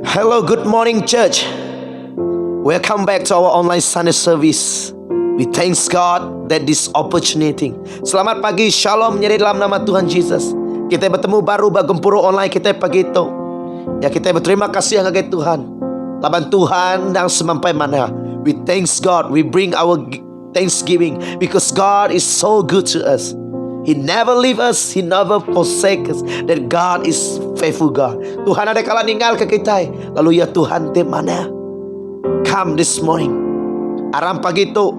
Hello, good morning, church. Welcome back to our online Sunday service. We thanks God that this opportunity. Selamat pagi, shalom, nyeri dalam nama Tuhan Yesus. Kita bertemu baru bagempuro online kita pagi itu. Ya, kita berterima kasih agai Tuhan. Laban Tuhan dan semampai mana. We thanks God. We bring our thanksgiving because God is so good to us. He never leave us. He never forsake us. That God is faithful God. Tuhan ada kala ninggal ke kita. Lalu ya Tuhan di mana? Come this morning. Aram pagi itu.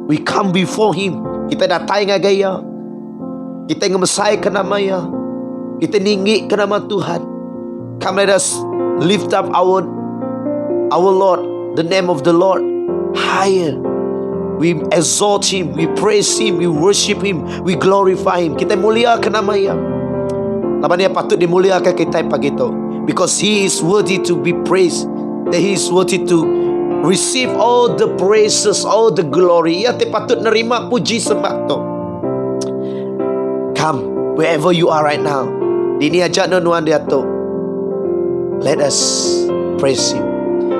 We come before Him. Kita datang ngagaya. Kita ngemesai ke namanya. Kita ninggi ke nama Tuhan. Come let us lift up our Lord. The name of the Lord higher. We exalt Him, we praise Him, we worship Him, we glorify Him. Kita muliakan namanya. Laban dia patut dimuliakan kita pagi itu. Because He is worthy to be praised. That He is worthy to receive all the praises, all the glory. Ya, dia patut nerima puji sembah tu. Come, wherever you are right now. Dini ajak nuan dia tu. Let us praise Him.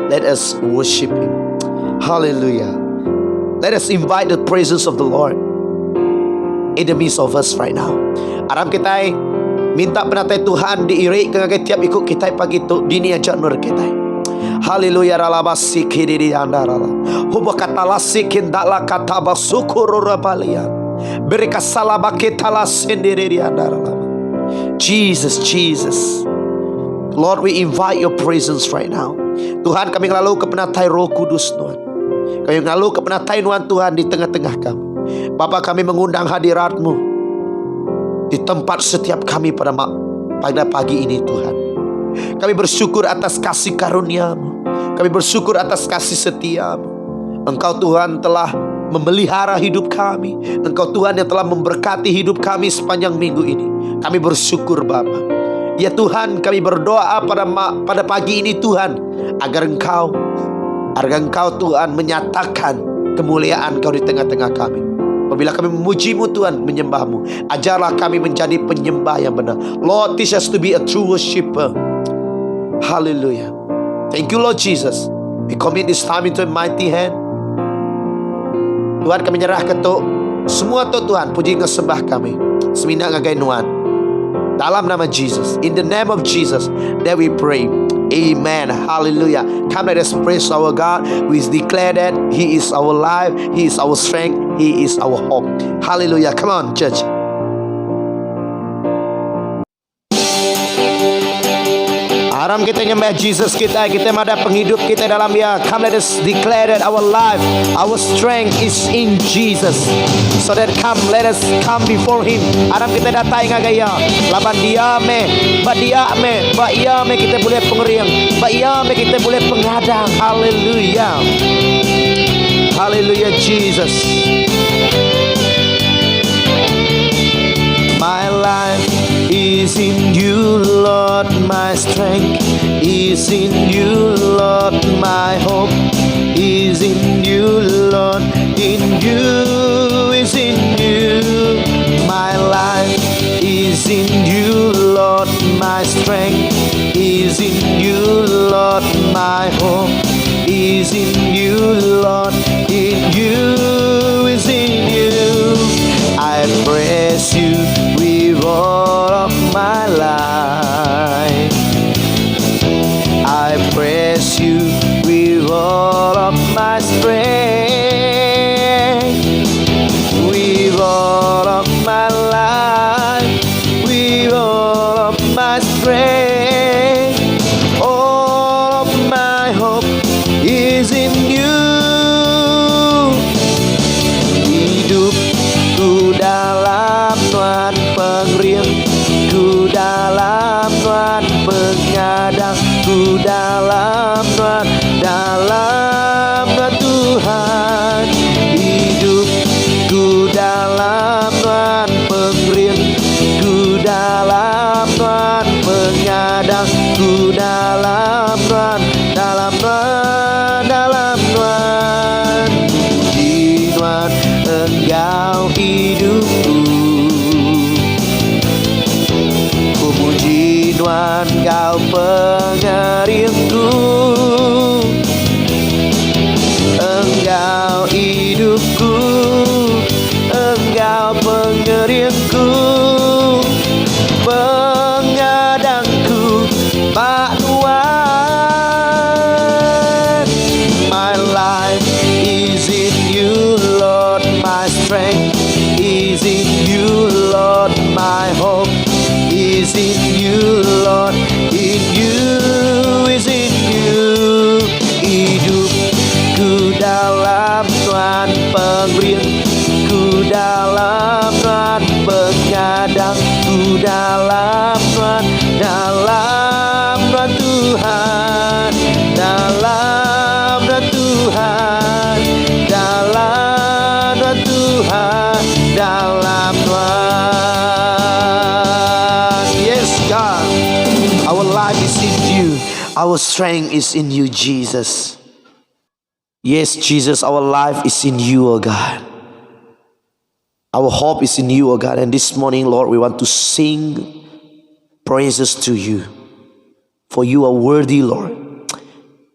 Let us worship Him. Hallelujah. Let us invite the presence of the Lord in the midst of us right now. Aram kita minta penatai Tuhan diirik ke tiap ikut kita pagi tu dini ajak nur kita. Haleluya ralabasi kiri andara. Huba kata lasikin dala kata basukur rabalian. Berika salaba kita la sendiri di andara. Jesus, Jesus. Lord, we invite your presence right now. Tuhan, kami lalu ke penatai Roh Kudus Tuhan. Kami lalu ke penatai Tuhan di tengah-tengah kami. Bapa, kami mengundang hadirat-Mu di tempat setiap kami pada pagi ini Tuhan. Kami bersyukur atas kasih karunia-Mu. Kami bersyukur atas kasih setia-Mu. Engkau Tuhan telah memelihara hidup kami. Engkau Tuhan yang telah memberkati hidup kami sepanjang minggu ini. Kami bersyukur Bapa. Ya Tuhan, kami berdoa pada pagi ini Tuhan, agar Engkau Tuhan menyatakan kemuliaan Kau di tengah-tengah kami. Apabila kami memuji-Mu Tuhan, menyembah-Mu, ajarlah kami menjadi penyembah yang benar. Lord, teach us to be a true worshipper. Hallelujah. Thank you Lord Jesus. We commit this time into your mighty hand. Tuhan, kami nyerahkan tu semua tu Tuhan, puji ngesembah kami. Semina ngagai nuan. Dalam nama Jesus, in the name of Jesus, that we pray. Amen. Hallelujah. Come, let us praise our God. We declare that He is our life, He is our strength, He is our hope. Hallelujah. Come on, church. Aram kita nyembah Jesus kita ada penghidup kita dalam Dia. Come, let us declare that our life, our strength is in Jesus. So that come, let us come before Him. Aram kita datang ngagaya. Laban Dia ba Ia me kita boleh pengeriang. Ba Ia me kita boleh pengadang. Hallelujah. Hallelujah Jesus. My life is in You, Lord. My strength is in You, Lord. My hope is in You, Lord. In You is in You. My life is in You, Lord. My strength is in You, Lord. My hope is in You, Lord. In You is in You. I praise You with all of my life. I praise You with all of my strength. With all of my life. With all of my strength. All of my hope is in You. Hidupku dalam Tuhan pengriang, ku dalam Tuhan pengadang, ku dalam Tuhan Tuhan. Hidupku dalam Tuhan pengriang, ku dalam Tuhan pengadang, ku dalam Tuhan dalam Tuhan. Puji Tuhan, Engkau hidupku. Puji Tuhan, Engkau pengeringku, Engkau hidupku, Engkau pengeringku, pengadangku, Pak Tuhan. My life is in you, Lord. My strength is in you, Lord. My hope is in you, Lord. In you is in you. Hidupku dalam Tuhan pengeringku, dalam Tuhan pengadangku, dalam Tuhan, dalam Tuhan Tuhan, dalam Tuhan Tuhan, dalam Tuhan Tuhan, dalam Tuhan. Yes, God, our life is in you, our strength is in you, Jesus. Yes, Jesus, our life is in you, oh God. Our hope is in you, oh God. And this morning, Lord, we want to sing praises to you, for you are worthy, Lord.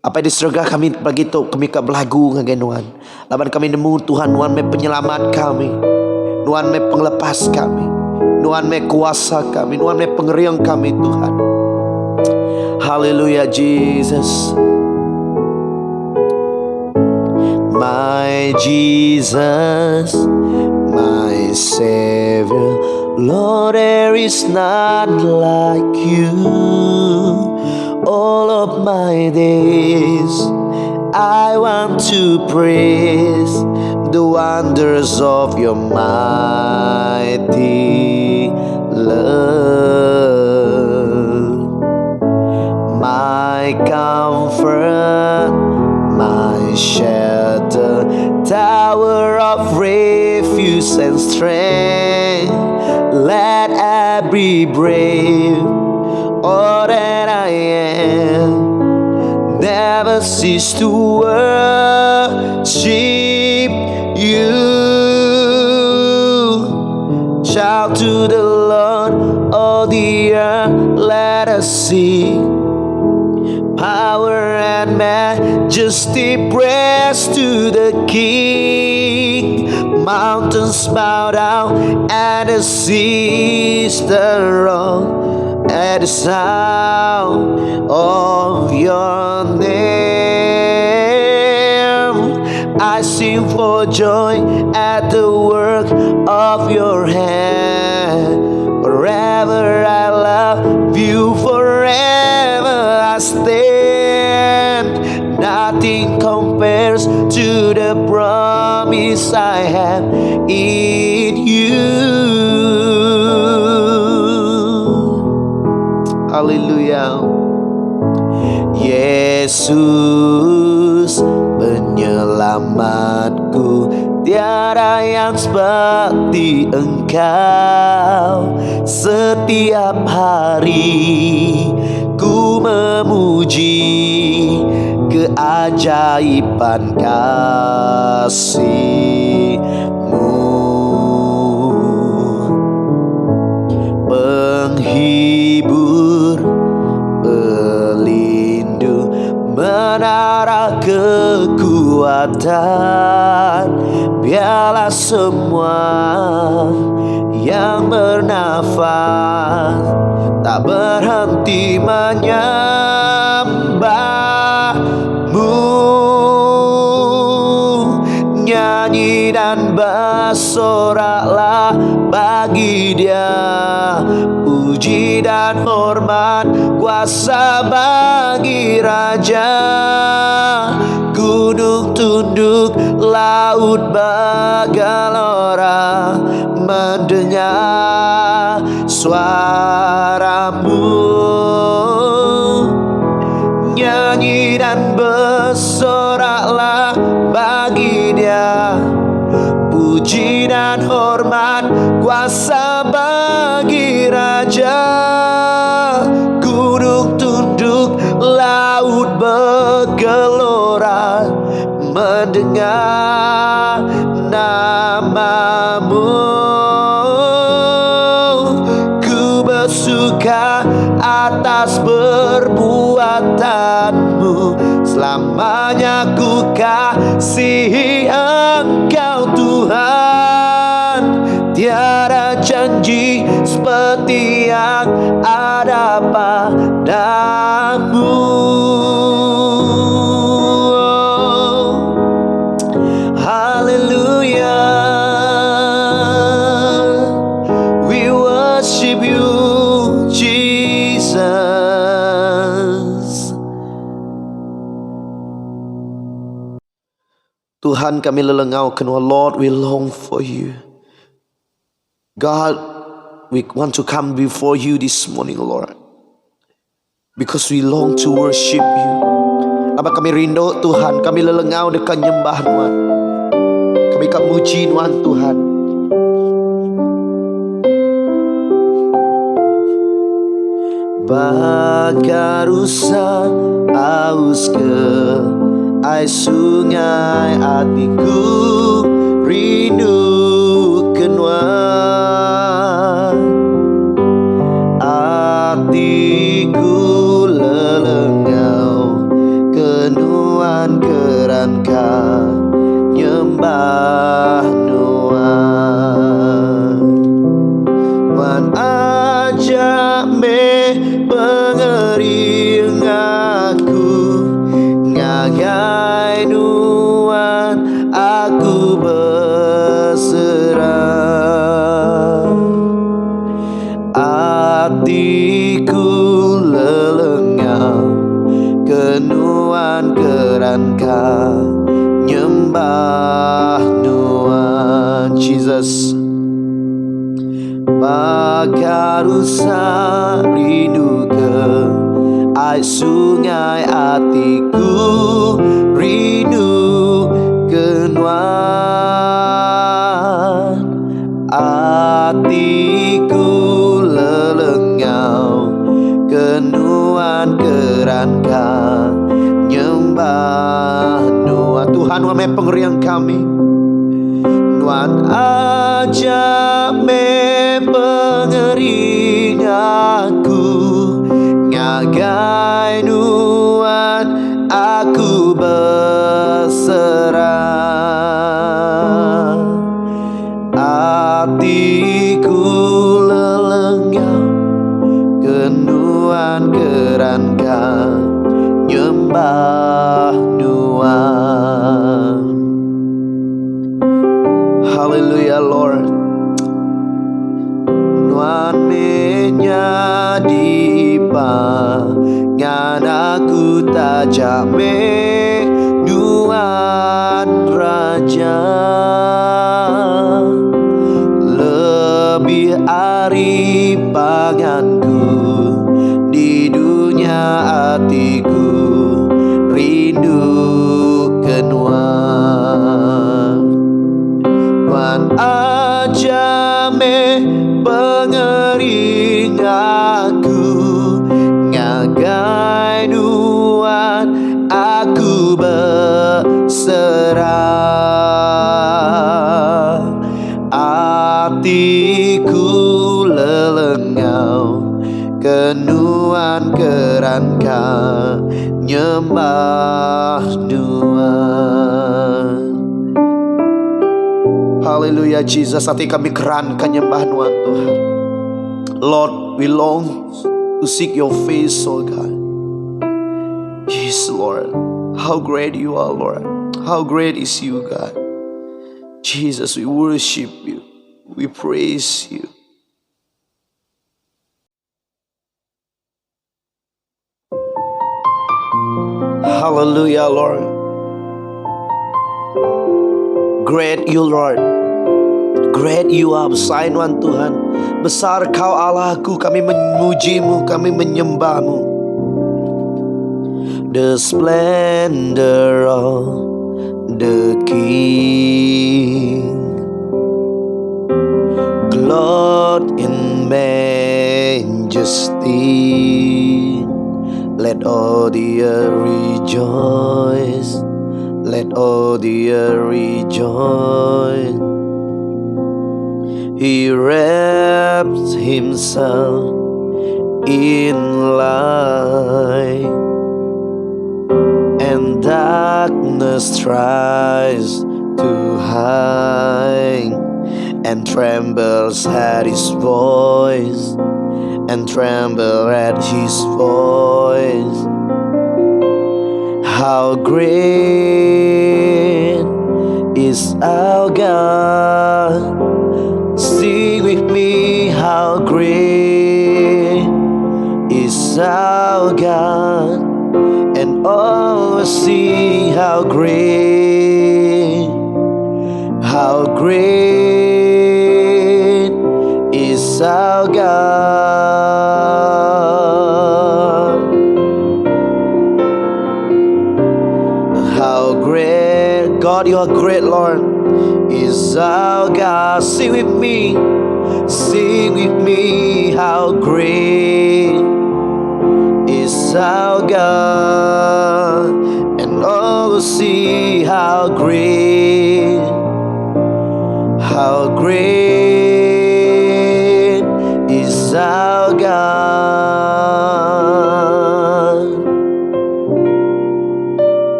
Apa di surga kami pagi itu kami ke belagu ngagenuan. Laban kami nemu Tuhan, Tuhan me penyelamat kami, Tuhan me penglepas kami, Tuhan me kuasa kami, Tuhan me pengeriang kami, Tuhan. Haleluya, Jesus. My Jesus, my Savior, Lord, there is none like you. All of my days I want to praise the wonders of your mighty love. My comfort, my shelter, tower of refuge and strength, let every brave all that I am never cease to worship you. Shout to the Lord, all the earth, let us sing. Power and majesty, praise to the King. Mountains bow down and the seas stir on at the sound of your name. I sing for joy at the work of your hand. Forever I love you, forever I stand. Nothing compares to the promise I have in you. Haleluya. Yesus penyelamatku, tiada yang seperti Engkau. Setiap hari ku memuji keajaiban kasih-Mu. Penghibur, pelindung, menara kekuatan, biarlah semua yang bernafas tak berhenti menyembah-Mu. Nyanyi dan bersoraklah bagi Dia, puji dan hormat, kuasa bagi Raja. Gunung tunduk, laut bergelora mendengar suara-Mu. Nyanyi dan bersoraklah bagi Dia, puji dan hormat, kuasa bagi Raja. Gunung tunduk, laut bergelora mendengar nama-Mu. Ku bersuka atas perbuatanmu. Selamanya ku kasihi Engkau Tuhan. Tiada janji seperti yang ada padamu. Hallelujah. We worship you, Jesus. Tuhan, kami lelengaukan, oh Lord, we long for you. God, we want to come before you this morning, Lord, because we long to worship you. Apa kami rindu Tuhan, kami lelengau dekat nyembah Tuhan. Kami kamuji Tuhan. Bagai rusa aus ke air sungai, hatiku rindu kenuan. Hatiku lelengau kenuan kerangka nyembah Nuan. Wan ajak me pengering aku, ngagai Nuan aku berserah. Hatiku lelengau kenuan kerangka nyembah Nuan. Jesus, bagai rusa rindu ke air sungai, hatiku rindu kenuan. Hatiku lelengau kenuan kerangka nyembah Nuan. Tuhan, wame pengerian kami, Nuan aja me pengering aku, ngagai Nuan aku berserah. Hatiku lelengau kenuan kerangka nyembah Nuan. Hallelujah, Lord. Nuan menyadipa ngan aku tajak me Nuan Raja. Lebih ari panganku di dunia, hatiku rindu kenuan. Nuan aja me pengering aku, ngagai Nuan aku berserah. Hatiku lelengau kenuan kerangka nyembah Nuan. Haleluya, Jesus. Hati kami kerankan nyembah Nuan Tuhan. Lord, we long to seek your face, oh God. Yes, Lord. How great you are, Lord. How great is you, God. Jesus, we worship you. We praise you. Hallelujah, Lord. Great you, Lord. Great you are, besar Tuhan. Besar kau Allahku, kami memujimu, kami menyembahmu. The splendor of the King, clothed in majesty. Let all the earth rejoice. Let all the earth rejoice. He wraps himself in light, and darkness tries to hide, and trembles at his voice, and tremble at his voice. How great is our God. Sing with me, how great is our God, and all will see how great is our God. How great, God, you are great, Lord, is our God. Sing with me, how great is our God, and all will see how great is our God.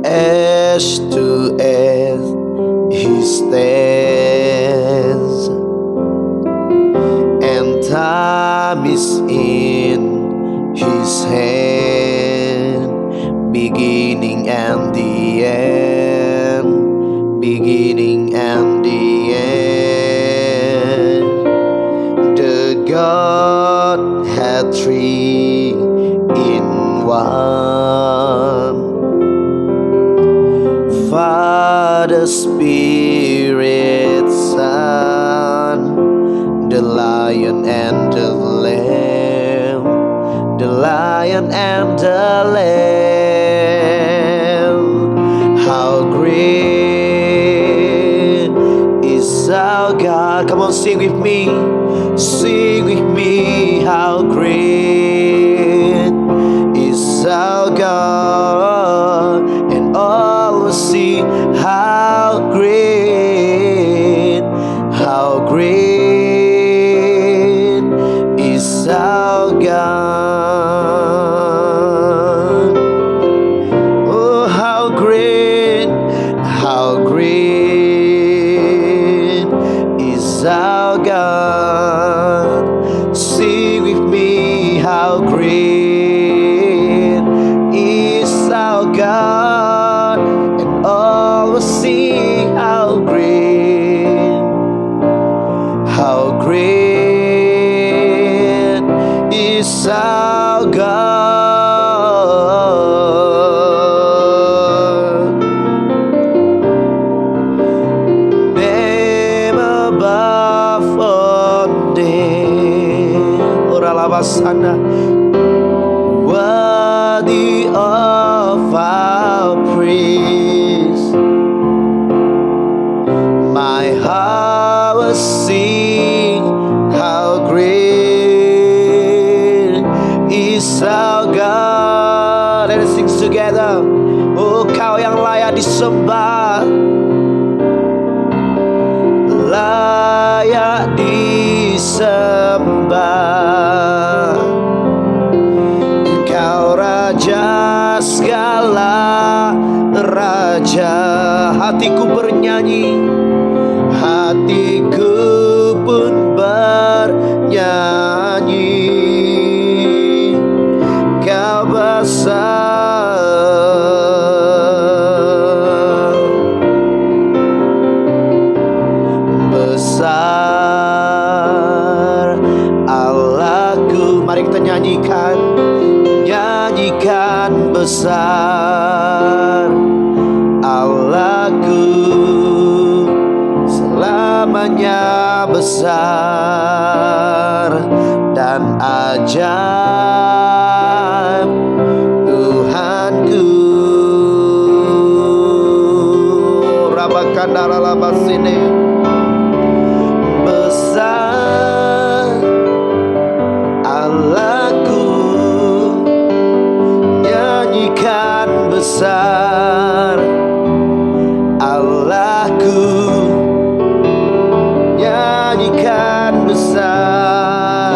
Edge to edge he stands, and time is in his hand, beginning and the end, beginning and the end. The God had three in one, Father, Spirit, Son, the Lion and the Lamb, the Lion and the Lamb. How great is our God. Come on, sing with me, how great is our God, and all will see how great is our God. Oh, how great is our God. Sing with me, how great is our God, and all will see how great is our God. Name above all names, Oralabasana, worthy of our praise. My heart will sing, how great is our God. Let us sing together. Oh, Kau yang layak disembah, layak disembah. Engkau Raja segala raja. Hatiku bernyanyi, hatiku pun bernyanyi. Kau besar Allahku. Mari kita nyanyikan besar Allahku, selamanya besar dan ajaib Tuhanku. Rabakandara labasini, besar Allahku, nyanyikan besar Allahku, nyanyikan besar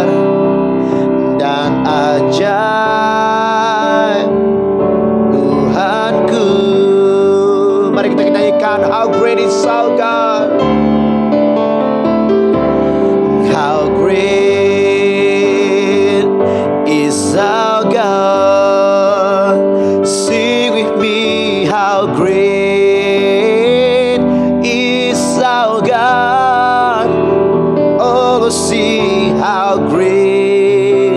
how great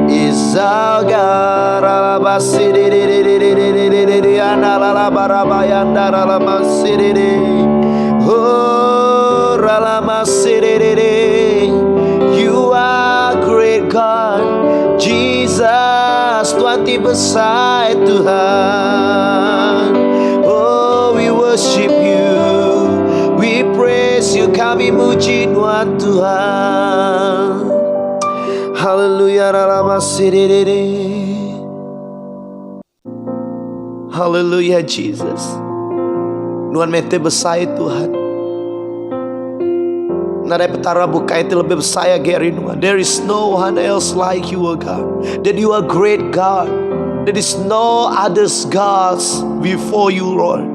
is our God. You are great God, Jesus, Tuhan di besar Tuhan. Oh, we worship you, we praise you, kami muji nama Tuhan. Haleluya, haleluya Jesus. Nuan mete besar Tuhan. Nada petara bukai itu lebih besar geri Nuan. There is no one else like you, O God. That you are great God. There is no others gods before you, Lord.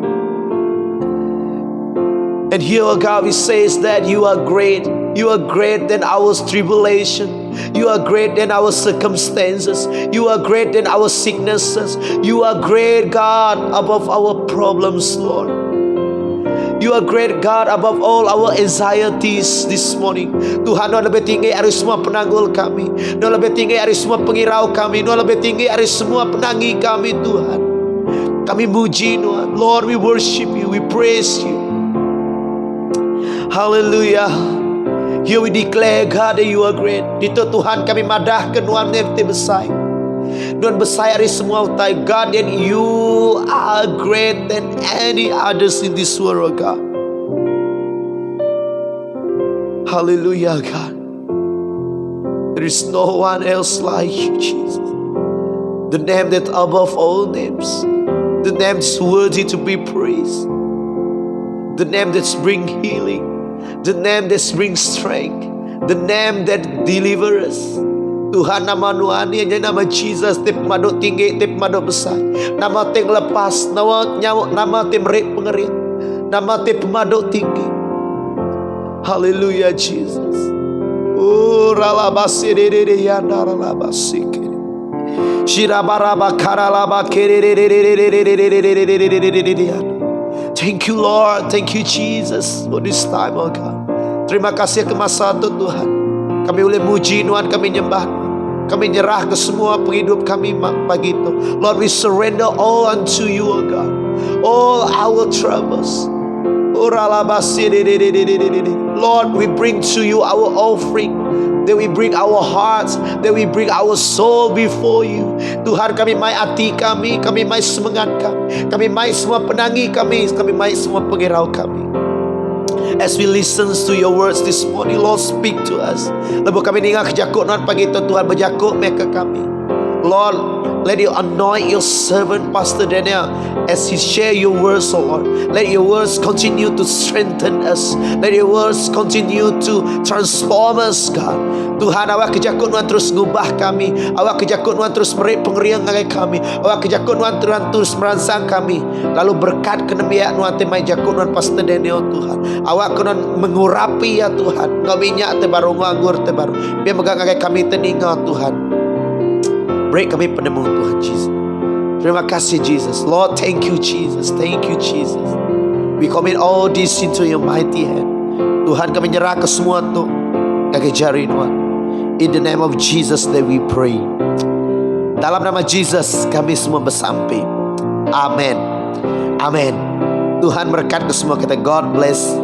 And here, O God, we says that you are great. You are great than our tribulation. You are great than our circumstances. You are great than our sicknesses. You are great, God, above our problems, Lord. You are great, God, above all our anxieties this morning. Tuhan, Tuhan lebih tinggi dari semua penanggul kami. Tuhan lebih tinggi dari semua pengirau kami. Tuhan lebih tinggi dari semua penanggi kami, Tuhan. Kami muji Tuhan. Lord, we worship you. We praise you. Hallelujah. Here we declare, God, that you are great. Itu Tuhan kami madahkan Tuhan yang besar. Tuhan besar dari semua utai. God, that you are great than any others in this world, God. Hallelujah, God. There is no one else like you, Jesus. The name that above all names. The name that's worthy to be praised. The name that's bring healing. The name that brings strength. The name that delivers. Tuhan, nama Tuhan ini nama Jesus. Tip madok tinggi, tip madok besar. Nama ting lepas, nama tim rek pengerit. Nama tip madok tinggi. Hallelujah, Jesus. Oh, ralabasi dede yanda ralabasi. Shirabaraba karalaba kere. Thank you, Lord. Thank you, Jesus, for this time, oh God. Terima kasih ke masa itu, Tuhan. Kami boleh muji Tuhan, kami nyembah. Kami nyerah ke semua penghidup kami pagi itu. Lord, we surrender all unto you, oh God. All our troubles. Lord, we bring to you our offering. That we bring our hearts, that we bring our soul before you. Tuhan, kami mai hati kami mai semangat kami mai semua penangi kami mai semua pengirau kami. As we listen to your words this morning, Lord, speak to us. Lepas kami dengar kejakut Tuhan pagi itu, Tuhan berjakut mereka kami. Lord, let you anoint your servant Pastor Daniel as he share your words, oh Lord. Let your words continue to strengthen us. Let your words continue to transform us, God. Tuhan, awak kejakut Tuhan terus ngubah kami. Awak kejakut Tuhan terus beri pengerian kami. Awak kejakut Tuhan terus merangsang kami. Lalu berkat kenemiak Tuhan temai jakut Tuhan Pastor Daniel, Tuhan. Awak kena mengurapi ya Tuhan. Ngau minyak tebaru, nganggur tebaru. Biar megang kami teninga Tuhan. Break kami penemuan Tuhan Jesus. Terima kasih Jesus. Lord, thank you Jesus. Thank you Jesus. We commit all this into your mighty hand. Tuhan, kami nyerah ke semua tu kaki jari Tuhan. In the name of Jesus that we pray. Dalam nama Jesus kami semua bersampai. Amen. Amen. Tuhan berkat ke semua kita. God bless.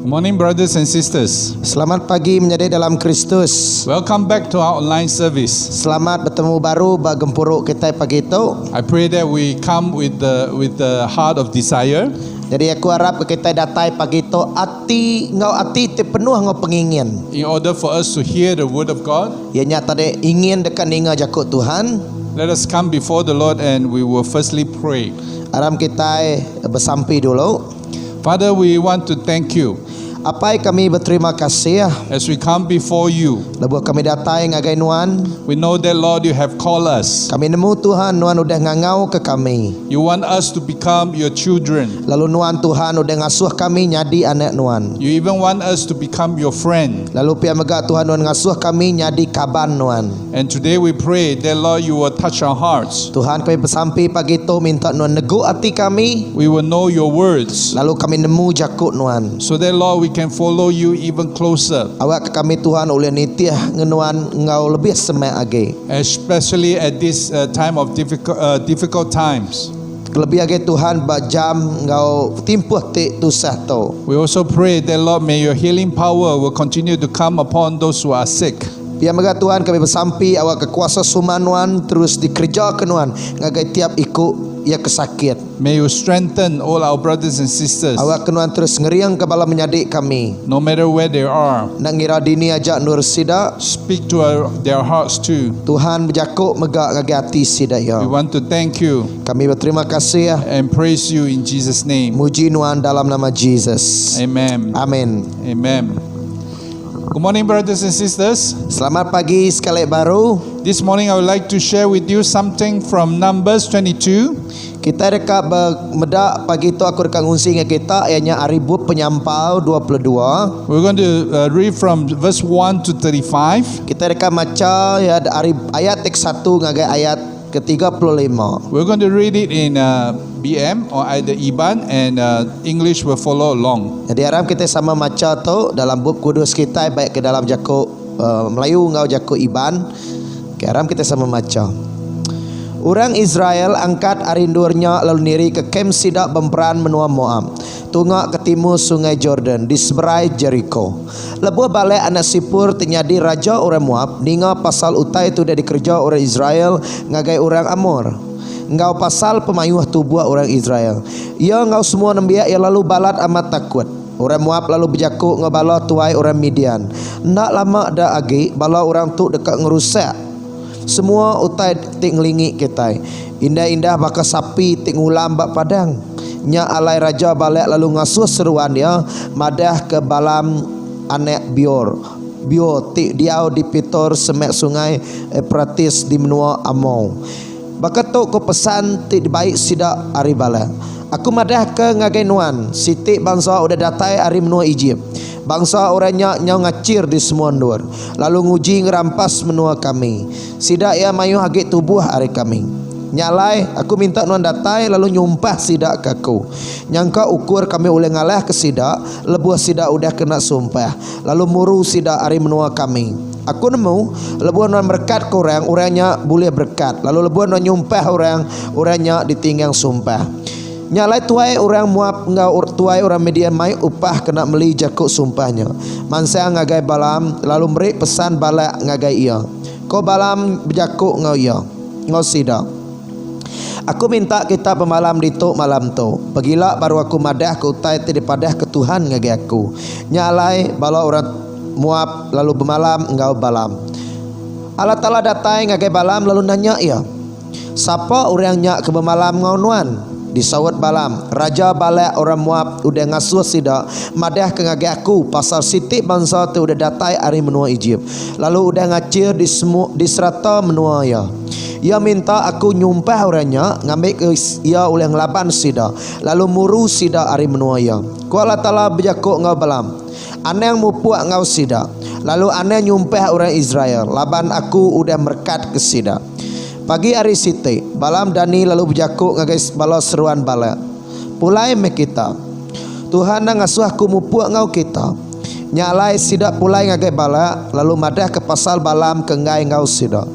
Good morning, brothers and sisters. Selamat pagi menjadi dalam Kristus. Welcome back to our online service. Selamat bertemu baru bagempuruk kita pagi itu. I pray that we come with the heart of desire. Jadi aku harap kita datai pagi itu ati te penuh ngau pengingin. In order for us to hear the word of God, Ianya tadi ingin dekat ninga jakut Tuhan. let us come before the Lord and we will firstly pray. Aram kita bersampi dulu. Father, we want to thank you Apa kami berterima kasih as we come before you. lebuh kami datai ngagai nuan. We know that, Lord, you have called us. Kami nemu Tuhan nuan udah ngangau ke kami. You want us to become your children. Lalu nuan Tuhan udah ngasuh kami nyadi anak nuan. You even want us to become your friend. Lalu pia megak Tuhan nuan ngasuh kami nyadi kaban nuan. And today we pray that, Lord, you will touch our hearts. Tuhan kami bersampi pagi itu minta nuan nego hati kami. We will know your words Lalu kami nemu jakut nuan. so that, Lord, we can follow you even closer, Awak ke kami Tuhan oleh nitiah ngenuan ngau lebih semak age. especially at this time of difficult times. Lebih age Tuhan bajam ngau timpuh ti tusah to. We also pray that, Lord, may your healing power will continue to come upon those who are sick. Pia mega Tuhan kami bersampi awak kekuasa sumanuan terus dikerja kenuan ngagai tiap ikut ia kesakit. May you strengthen all our brothers and sisters, Awak kenuan terus ngeriang kepala menyadik kami. no matter where they are. Nak ngira dini ajak nur sida. Speak to their hearts too. Tuhan berjakuk megak ngagai hati sida ya. We want to thank you Kami berterima kasih and praise you in Jesus' name. muji nuan dalam nama Jesus. Amen. Amin. Amen. Good morning, brothers and sisters. Selamat pagi sekali baru. This morning I would like to share with you something from Numbers 22. Kita dekat medak pagi itu aku dekat ngungsi dengan kita ianya Aribut Penyampau 22. We're going to read from verse 1 to 35. Kita dekat maca ya ayat teks 1 ngagai ayat ke-35. We're going to read it in BM or either Iban, and English will follow along. Jadi haram kita sama maca tu dalam bab kudus kita baik ke dalam jakuk Melayu ngau jakuk Iban. Okay, haram kita sama maca. Orang Israel angkat arindurnya lalu niri ke kem sidak bemperan menua Moab. Tungak ke timur sungai Jordan di seberai Jericho. Lebuh balik anak sipur terjadi raja orang Moab. Ninga pasal utai itu dah dikerja orang Israel ngagai orang Amor. Engkau pasal pemayuh tubuh orang Israel. Ia engkau semua nembiak ia lalu balat amat takut. Orang Moab lalu berjakuk ngabala tuai orang Midian. Ndak lama dah agi bala orang tu dekat ngerusak. Semua utai ting lingi kita. Indah-indah bakal sapi ting ulam bak padang. Nya alai raja balik lalu ngasuh seruan dia madah ke balam anek Bior. Bior ti diau di pitor semek sungai Epratis di menua Amon. Bakatok ko pesan ti baik sidak ari bala. Aku madah ke ngagai nuan. Siti bangsa udah datai ari menua Egypt. Bangsa orangnya nyau ngacir di semua ndur. Lalu nguji ngerampas menua kami. Sidak ia mayu hagit tubuh ari kami. Nyalai aku minta nuan datai lalu nyumpah sidak ke aku. Nyangka ukur kami oleh ngalah ke sidak. Lebuh sidak udah kena sumpah. Lalu muru sidak ari menua kami. Aku nemu lebuh nuan berkat ke orang, orangnya boleh berkat. Lalu lebuh nuan nyumpah orang, orangnya ditinggal sumpah. Nyalai tuai orang Moab ngau tuai orang Midian mai upah kena meli jakuk sumpahnya. Mansa ngagai balam lalu beri pesan balak ngagai ia. Ko balam berjakuk ngau ia. Ngau sida. Aku minta kita pemalam dituk malam tu. Pergilah baru aku madah ke utai daripada ke Tuhan ngagai aku. Nyalai bala orang Moab lalu bermalam ngau balam. Allah Taala datai ngagai balam lalu nanya ia. Siapa orang nyak ke bermalam ngau nuan? Disawat balam raja balak orang Moab udah ngasuh sida madah ke ngage aku pasal siti bangsa tu udah datai ari menua Egypt. Lalu udah ngacir di serata menua ya. Ia minta aku nyumpah orangnya ngambil ke ia oleh ngelaban sida. Lalu muru sida ari menua ya. Ku Allah Taala berjakuk ngau balam. Aneh mupuak ngau sida. Lalu aneh nyumpah orang Israel. Laban aku udah merkat ke sida. Pagi hari siti balam Dani lalu berjakuk ngagai bala seruan bala. Pulai me kita. Tuhan nang ngasuh aku mupuak ngau kita. Nyalai sidak pulai ngagai bala lalu madah ke pasal balam ke ngai ngau sida.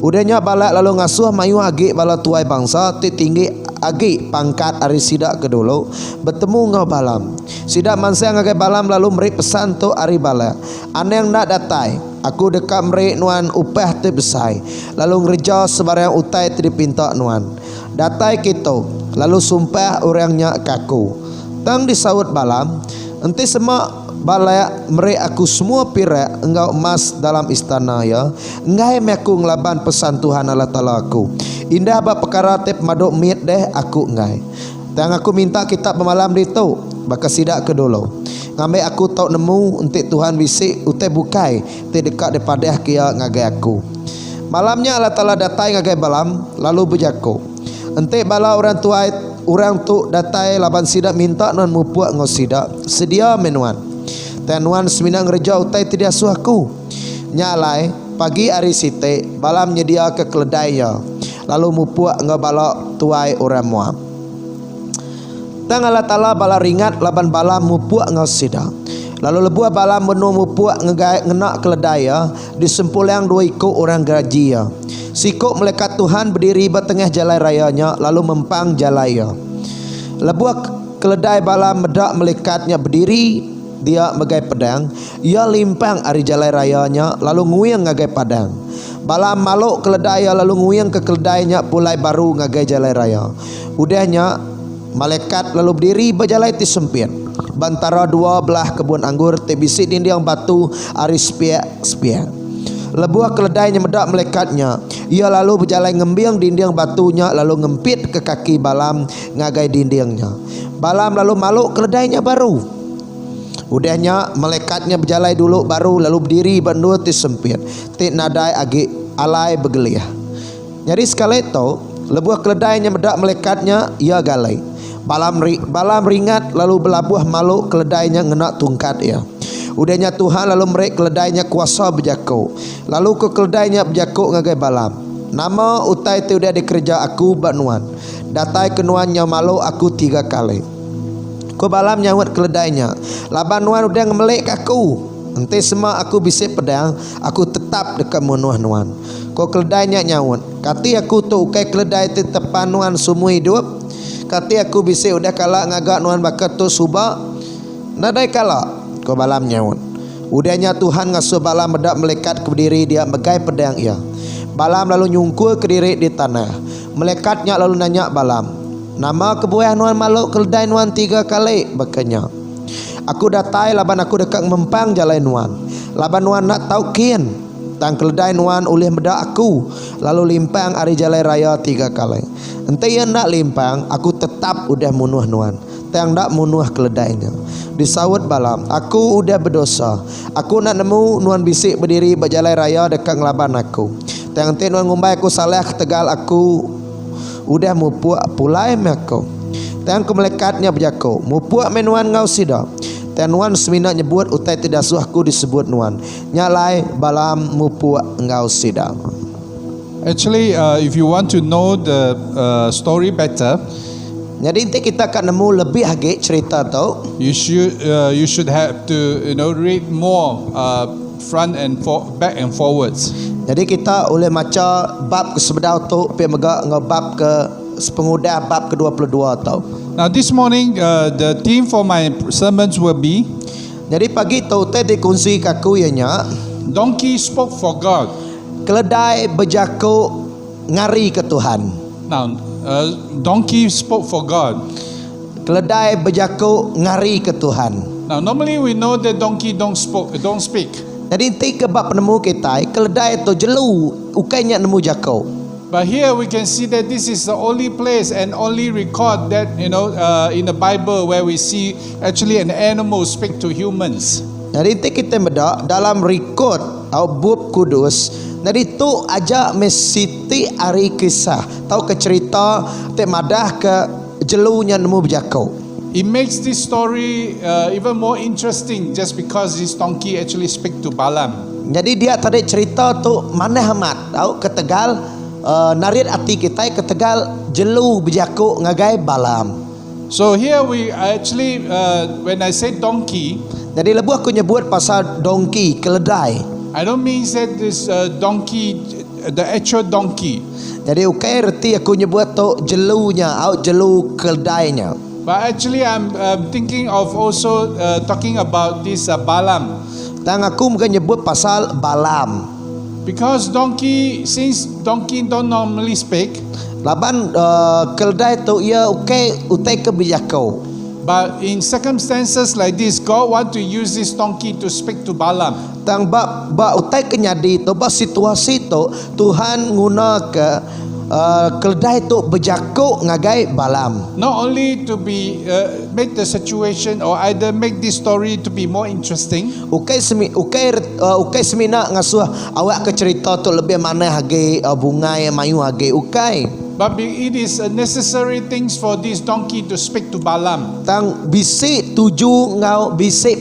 Udahnya bala lalu ngasuh mayu agi bala tuai bangsa ti tinggi agi pangkat ari sidak kedulu bertemu ngau balam. Sidak mansang ngagai balam lalu meri pesan tu ari bala. Ane yang nak datai, aku dekat meri nuan upah te besai. Lalu ngereja sebarang utai te dipinta nuan. Datai kita, lalu sumpah orangnya kaku. Tang disaut balam, enti semua balaya meri aku semua pirak engkau emas dalam istana ya. Ngai aku ngelaban pesan Tuhan Allah Ta'ala aku. Indah ba perkara tep madok mit deh aku ngai. Tang aku minta kitab pemalam itu baka sidak ke dulu. Ngambil aku tau nemu untuk Tuhan bisik utai bukai te dekat daripada kia ngagai aku. Malamnya Allah Ta'ala datai ngagai balam lalu berjaku. Ente bala orang tu datai laban sidak minta non mupuak ngau sidak sedia menuan. Tenuan seminang ngereja utai tidak suah aku. Nyalai pagi hari site balam nyedia ke keledainya. Lalu mupuak ngebala tuai orang muam. Tang Allah Ta'ala bala ringat laban balam mupuak ngau sida. Lalu lebuah balam menu mupuak ngenak keledainya disempul yang dua ikut orang gaji ya. Sikuk melekat Tuhan berdiri bertengah jalan rayanya lalu mempang jalaya. Lebuah keledai balam medak melekatnya berdiri. Dia megai pedang, ia limpang ari jalan rayanya lalu nguyang ngagai padang. Balam maluk keledai lalu nguyang ke keledainya pulai baru ngagai jalan raya. Udahnya malaikat lalu berdiri berjalan ti sempit. Bantara dua belah kebun anggur te bisik dinding batu ari spiak. Lebuah keledainya medak malaikatnya. Ia lalu berjalan ngembiang dinding batunya lalu ngempit ke kaki balam ngagai dindingnya. Balam lalu maluk keledainya baru. Udahnya malaikatnya berjalan dulu baru lalu berdiri bandul ti sempit. Ti nadai agi alai bergeliah. Jadi sekali itu lebuah keledainya medak malaikatnya ia galai. Balam ringat lalu belabuh malu keledainya ngenak tungkat ia. Udahnya Tuhan lalu merek keledainya kuasa berjaku. Lalu ke keledainya berjaku ngagai balam. Nama utai ti udah dikerja aku banuan. Datai kenuannya malu aku 3 kali. Ko balam nyawat keledainya. Laban nuan udah ngemelek aku. Ente semua aku bisik pedang, aku tetap dekat menuah nuan. Ko keledainya nyawat. Kati aku tu ukai keledai ti tepan nuan semua hidup. Kati aku bisik udah kalak ngagak nuan bakat tu subak. Nadai kalak. Ko balam nyawat. Udahnya Tuhan ngasuh balam medak melekat ke berdiri dia megai pedang ia. Balam lalu nyungkul ke diri di tanah. Melekatnya lalu nanya balam. Nama kebuah nuan maluk keledai nuan 3 kali bekanya. Aku datai laban aku dekat mempang jalan nuan. Laban nuan nak tahu kian. Tang keledai nuan ulih medak aku. Lalu limpang ari jalan raya 3 kali. Ente yang nak limpang aku tetap udah munuh nuan. Tang nak munuh keledainya. Disawut balam. Aku udah berdosa. Aku nak nemu nuan bisik berdiri berjalan raya dekat ngelaban aku. Tang ente nuan ngumbai aku salah tegal aku. Udah mupuak pulai meko. Tang ke melekatnya berjaku. Mupuak menuan ngau sida. Tang nuan semina nyebut utai tidak suahku disebut nuan. Nyalai balam mupuak ngau sida. Actually, if you want to know the story better, jadi nanti kita akan nemu lebih lagi cerita tu. you should have to read more front and back and forwards. Jadi kita boleh maca bab ke sebedau tu pergi megak ngau bab ke pengudah bab ke-22 tau. Now this morning the theme for my sermons will be Jadi pagi tu tadi kongsi kaku ianya donkey spoke for God. keledai berjaku ngari ke Tuhan. Now donkey spoke for God. Keledai berjaku ngari ke Tuhan. Now normally we know that donkey don't speak. Jadi tiga bab penemu kita keledai tu jelu ukainya nemu jakau. But here we can see that this is the only place and only record that in the Bible where we see actually an animal speak to humans. Jadi kita bedak dalam rekod au bab kudus. Jadi tu aja mesiti ari kisah tahu ke cerita te madah ke jelunya nemu berjakau. It makes this story even more interesting just because this donkey actually speak to Balaam. Jadi dia tadi cerita tu mana amat tahu ketegal narit hati kita ketegal jelu berjaku ngagai Balaam. So here we actually when I say donkey, jadi lebu aku nyebut pasal donkey keledai. I don't mean that this donkey the actual donkey. Jadi ukai reti aku nyebut tu jelunya atau jelu keldainya. But actually, I'm thinking of also talking about this Balaam. Tang aku mungkin nyebut pasal Balaam. Because since donkey don't normally speak, Laban keldai tu ia utai kebijakau. but in circumstances like this, God want to use this donkey to speak to Balaam. Tang ba utai kenyadi tu ba situasi tu Tuhan guna ke keldai tu berjakuk ngagai Balaam. Not only to be make the situation or either make this story to be more interesting, Ukai semina ngasuh awak ke cerita tu lebih mana hage bunga yang mayu hage ukai. but it is a necessary things for this donkey to speak to Balaam. Tang bisik tuju ngau bisik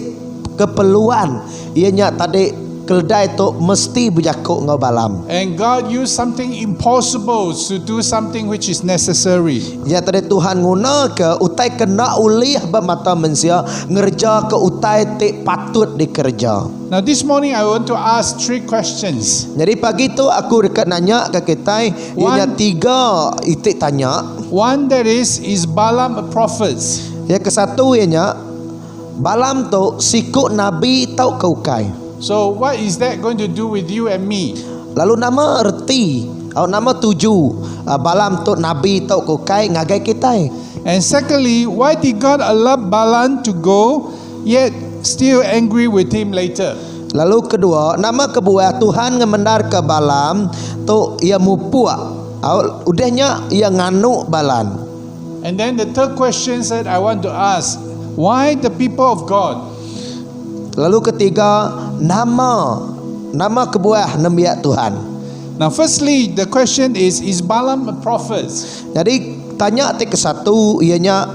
keperluan ianya tadi keldai tu mesti berjakuk ngau Balaam. And God used something impossible to do something which is necessary. Ya tadi Tuhan guna ke utai kena ulih bermata manusia ngerja ke utai tik patut dikerja. Now this morning I want to ask 3 questions. Jadi pagi tu aku dekat nanya ke kita ianya 3 itik tanya. One, that is Balaam a prophet? Yang ke satu ianya Balaam tu sikut nabi tau ke ukai. So what is that going to do with you and me? Lalu nama reti atau nama tuju Balaam tu nabi tau ke ukai ngagai kita. And secondly, why did God allow Balaam to go yet still angry with him later? Lalu kedua, nama kebuah Tuhan ngemendar ke Balaam tu ia mupuak. Udahnya ia nganu Balaam. And then the third question that I want to ask, why the people of God? Lalu ketiga, nama kebuah nembiak Tuhan. Now firstly, the question is Balaam a prophet? Jadi tanya ke satu ianya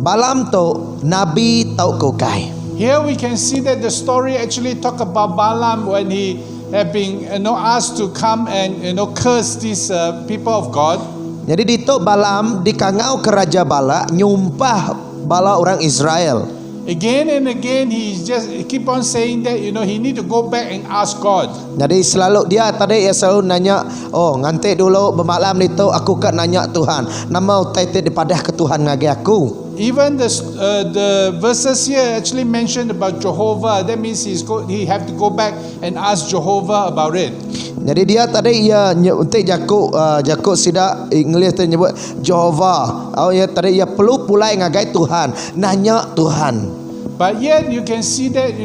Balaam tu nabi tau ke ukai. Here we can see that the story actually talk about Balaam when he had been asked to come and curse these people of God. Jadi dito Balaam dikangau ke Raja Balak nyumpah bala orang Israel. Again and again he just keep on saying that he need to go back and ask God. Jadi selalu dia tadi ia selalu nanya, oh nganti dulu bermalam itu aku kan nanya Tuhan, nama utai daripada ke Tuhan ngagi aku. Even the verses here actually mentioned about Jehovah. That means he have to go back and ask Jehovah about it. Jadi dia tadi ia untuk jakuk sida English tu nyebut Jehovah. Oh ya tadi ia perlu pulai ngagai Tuhan, nanya Tuhan. But yet you can see that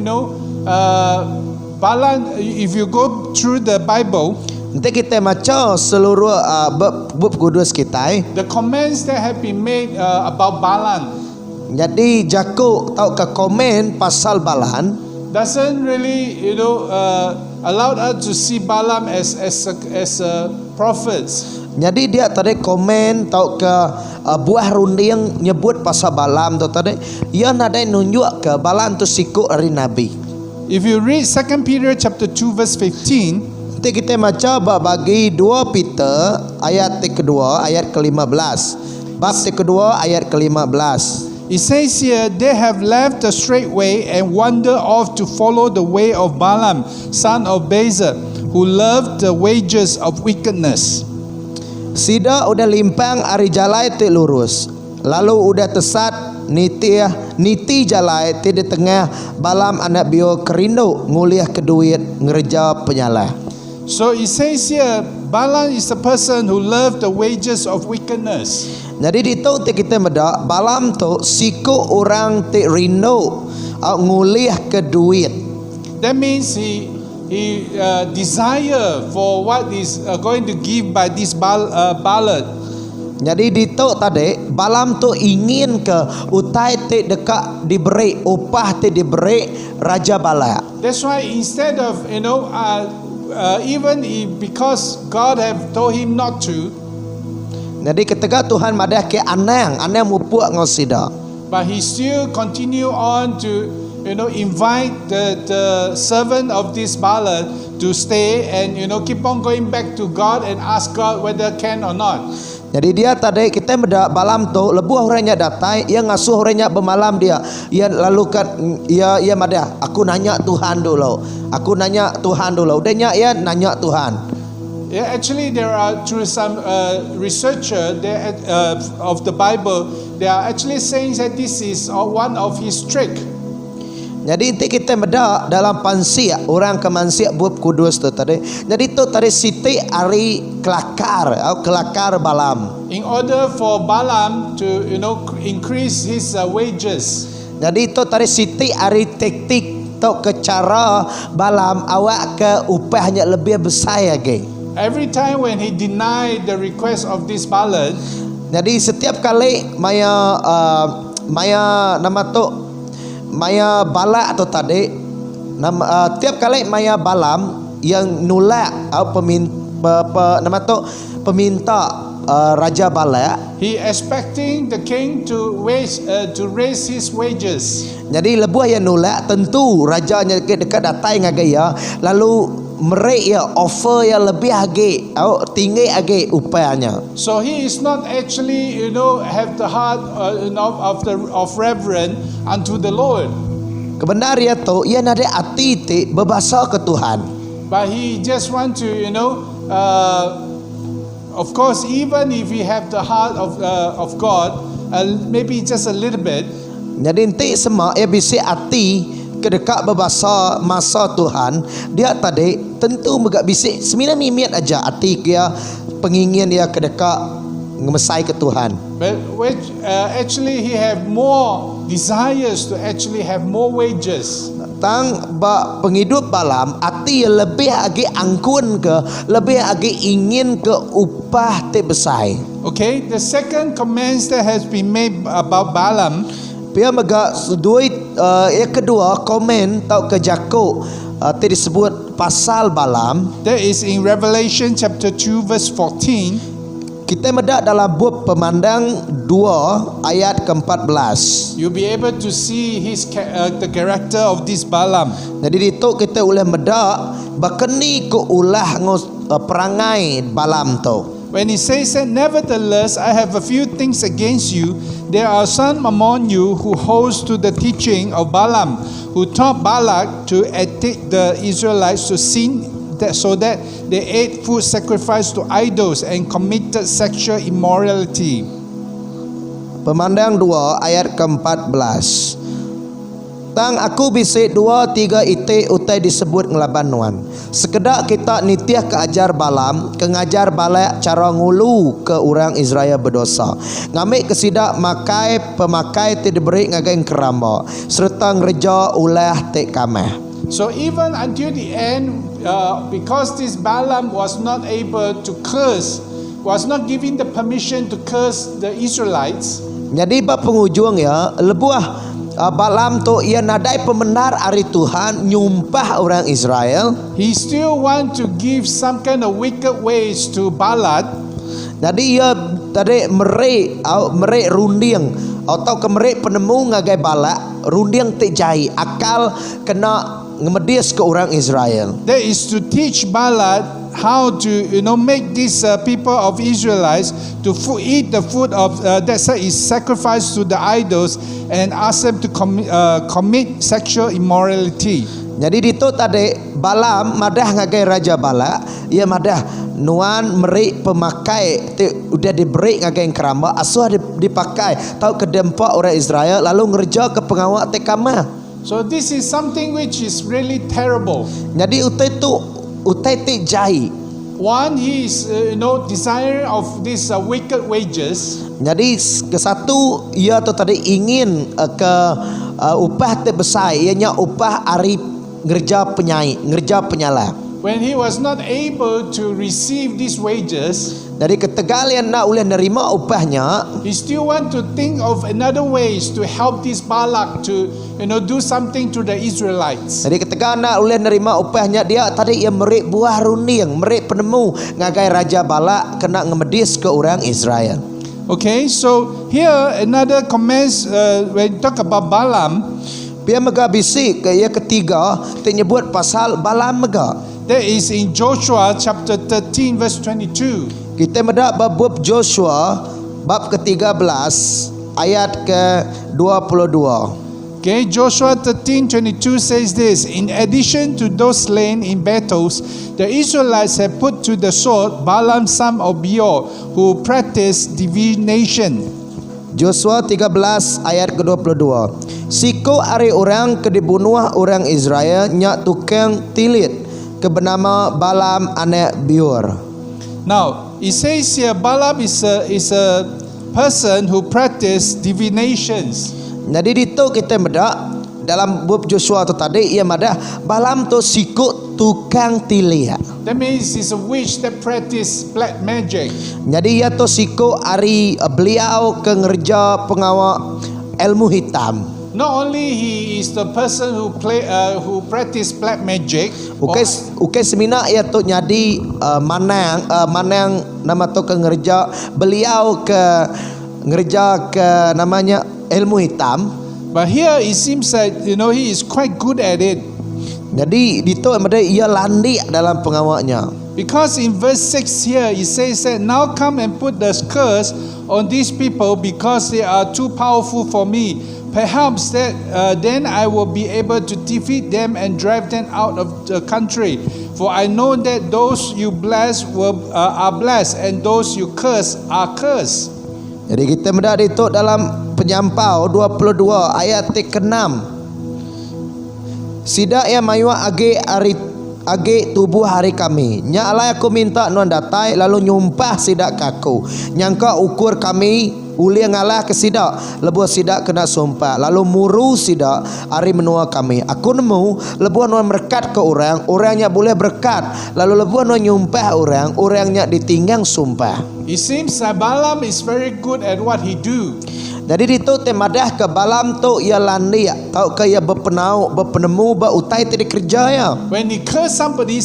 Balaam, if you go through the Bible, nanti kita baca seluruh bab kudus kita. The comments that have been made about Balaam Jadi jakuk tahu ke komen pasal Balaam doesn't really allow us to see Balaam as a prophet. Jadi dia tadi komen tahu ke buah runding nyebut pasal Balaam tu tadi ia nadai nunjuk ke Balaam tu sikut hari Nabi. If you read 2 Peter chapter 2 verse 15, nanti kita baca bagi 2 Peter ayat kedua ayat ke-15. Bab kedua ayat ke-15. it says here, they have left the straight way and wander off to follow the way of Balaam, son of Bezer, who loved the wages of wickedness. Sida udah limpang ari jalai ti lurus. Lalu udah tesat niti jalai ti di tengah Balaam anak bio kerindu nguliah ke duit ngerja penyalah. So it says here, Balaam is the person who loved the wages of wickedness. Jadi dito ti kita meda Balaam tu siku orang ti rindu nguliah ke duit. That means he desire for what is going to give by this ballot. Jadi dito tadi Balaam tu ingin ke utai ti dekat diberi upah ti diberi Raja Balak. That's why instead of because God have told him not to, jadi ketika Tuhan madah ke anang mupuak ngosida. but he still continue on to invite the servant of this ballot to stay and keep on going back to God and ask God whether can or not. Jadi dia tadi kita beda Balaam tu lebu orangnya datai ia ngasuh orangnya bermalam dia ia lalu kan ia madah aku nanya Tuhan dulu udahnya ia nanya Tuhan. Yeah, actually, there are through some researcher of the Bible, they are actually saying that this is one of his trick. Jadi inti kita medak dalam pansia orang ke mansia buat kudus tu tadi. Jadi tu tadi siti ari kelakar atau kelakar Balam. In order for Balaam to increase his wages. Jadi tu tadi siti ari taktik tu ke cara Balam awak ke upahnya lebih besar lagi. Every time when he denied the request of this Balaam, jadi setiap kali maya Balak tu tadi tiap kali maya Balam yang nolak atau peminta Raja Balak, he expecting the king to raise his wages. jadi lebuh yang nolak tentu rajanya dekat datang ngagaya lalu mereka offer yang lebih lagi atau tinggi lagi upahnya. So he is not actually have the heart of reverence unto the Lord. Kebenaran tu ia ada hati berbahasa ke Tuhan. But he just want to of course even if he have the heart of God, maybe just a little bit. Jadi nanti semua ia bisa hati kedekat berbahasa masa Tuhan, dia tadi tentu megak bisik semina mimiat aja hati dia pengingin dia kedekat ngemesai ke Tuhan. But actually he have more desires to actually have more wages. Tang ba penghidup Balam hati yang lebih lagi angkun ke lebih lagi ingin ke upah te besar. Okay, the second comments that has been made about Balaam, Pia mega yang kedua komen tau ke Jakub disebut pasal Balam. that is in Revelation chapter 2 verse 14. Kita medak dalam buku Pemandang 2 ayat ke-14. You'll be able to see the character of this Balaam. Jadi itu kita boleh medak bakeni ke ulah perangai Balam tu. When he says that, nevertheless, I have a few things against you. There are some among you who holds to the teaching of Balaam, who taught Balak to take the Israelites to sin, so that they ate food sacrificed to idols and committed sexual immorality. Pemandang 2 ayat ke-14. Tang aku bisik 2-3 ite utai disebut ngelabanuan. Sekedak kita nitiah ke ajar Balam, ke ngajar Balak cara ngulu ke orang Israel berdosa. Ngamik kesidak makai pemakai te diberi ngagai keramba, serta ngereja ulah te kameh. So even until the end, because this Balaam was not able to curse, was not given the permission to curse the Israelites. Jadi bab penghujung ya, lebuah Balam tu ia nadai pembenar hari Tuhan nyumpah orang Israel. He still want to give some kind of wicked ways to Balak. Jadi ia tadi merek runding atau kemerek penemu ngagai Balak runding tejai akal kena ngemedis ke orang Israel. That is to teach Balak how to make these people of Israelites to eat the food of that is sacrificed to the idols and ask them to commit sexual immorality. Jadi itu tadi Balam madah ngagai Raja Balak, ia madah nuan merik pemakai udah diberi ngagai keramba asuh dipakai tahu ke dempak orang Israel lalu ngerja ke pengawal tekama. So this is something which is really terrible. Jadi utai ti jai. One, he is desire of these wicked wages. Jadi ke satu ia tu tadi ingin ke upah te besar, ianya upah ari ngerja penyala. When he was not able to receive these wages, dari ketegalian nak boleh nerima upahnya, he still want to think of another ways to help this Balak to do something to the Israelites. Jadi ketika nak boleh nerima upahnya, dia tadi ia merik buah runding, merik penemu ngagai Raja Balak kena ngemedis ke orang Israel. Okay, so here another comments when you talk about Balaam. Dia mega bisik ke ia ketiga menyebut pasal Balam mega. That is in Joshua chapter 13 verse 22. Kita mendak bab Joshua bab ke-13 ayat ke-22. Okay, Joshua 13:22 says this: In addition to those slain in battles, the Israelites have put to the sword Balaam son of Beor, who practiced divination. Joshua 13 ayat ke-22. Siko ari orang ke dibunuh orang Israel nya tukang tilit ke bernama Balaam anak Beor. Now, it says here Balaam is a person who practiced divinations. Jadi dito kita medak dalam bab Joshua tu tadi ia madah Balaam tu sikut tukang tilit. That means he's a witch that practiced black magic. Jadi ia tu sikut ari beliau ke ngerja pengawal ilmu hitam. Not only he is the person who practice black magic. Ukai semina ia tu nyadi manang nama tu ke ngerja beliau ke ngerja ke namanya ilmu hitam. But here it seems that he is quite good at it. Jadi dito ada ia landi dalam pengawalnya. Because in verse 6 here it says that now come and put the curse on these people because they are too powerful for me. Perhaps that then I will be able to defeat them and drive them out of the country. For I know that those you bless are blessed and those you curse are cursed. Jadi kita mendak itu dalam penyampau 22 ayat ke-6. Sidak ya mayua age tubuh hari kami. Nya alai aku minta nuan datai lalu nyumpah sidak kaku. Nyangka ukur kami uli ngalah ke sidak. Lebuh sidak kena sumpah. Lalu muru sidak hari menua kami. Aku nemu lebuh nuan berkat ke orang, orangnya boleh berkat. Lalu lebuh nuan nyumpah orang, orangnya ditinggang sumpah. It seems that Balaam is very good at what he do. Jadi itu temadah ke Balaam tu ia landi tau ke ia berpenemu utai tadi kerja ya. When he curse somebody,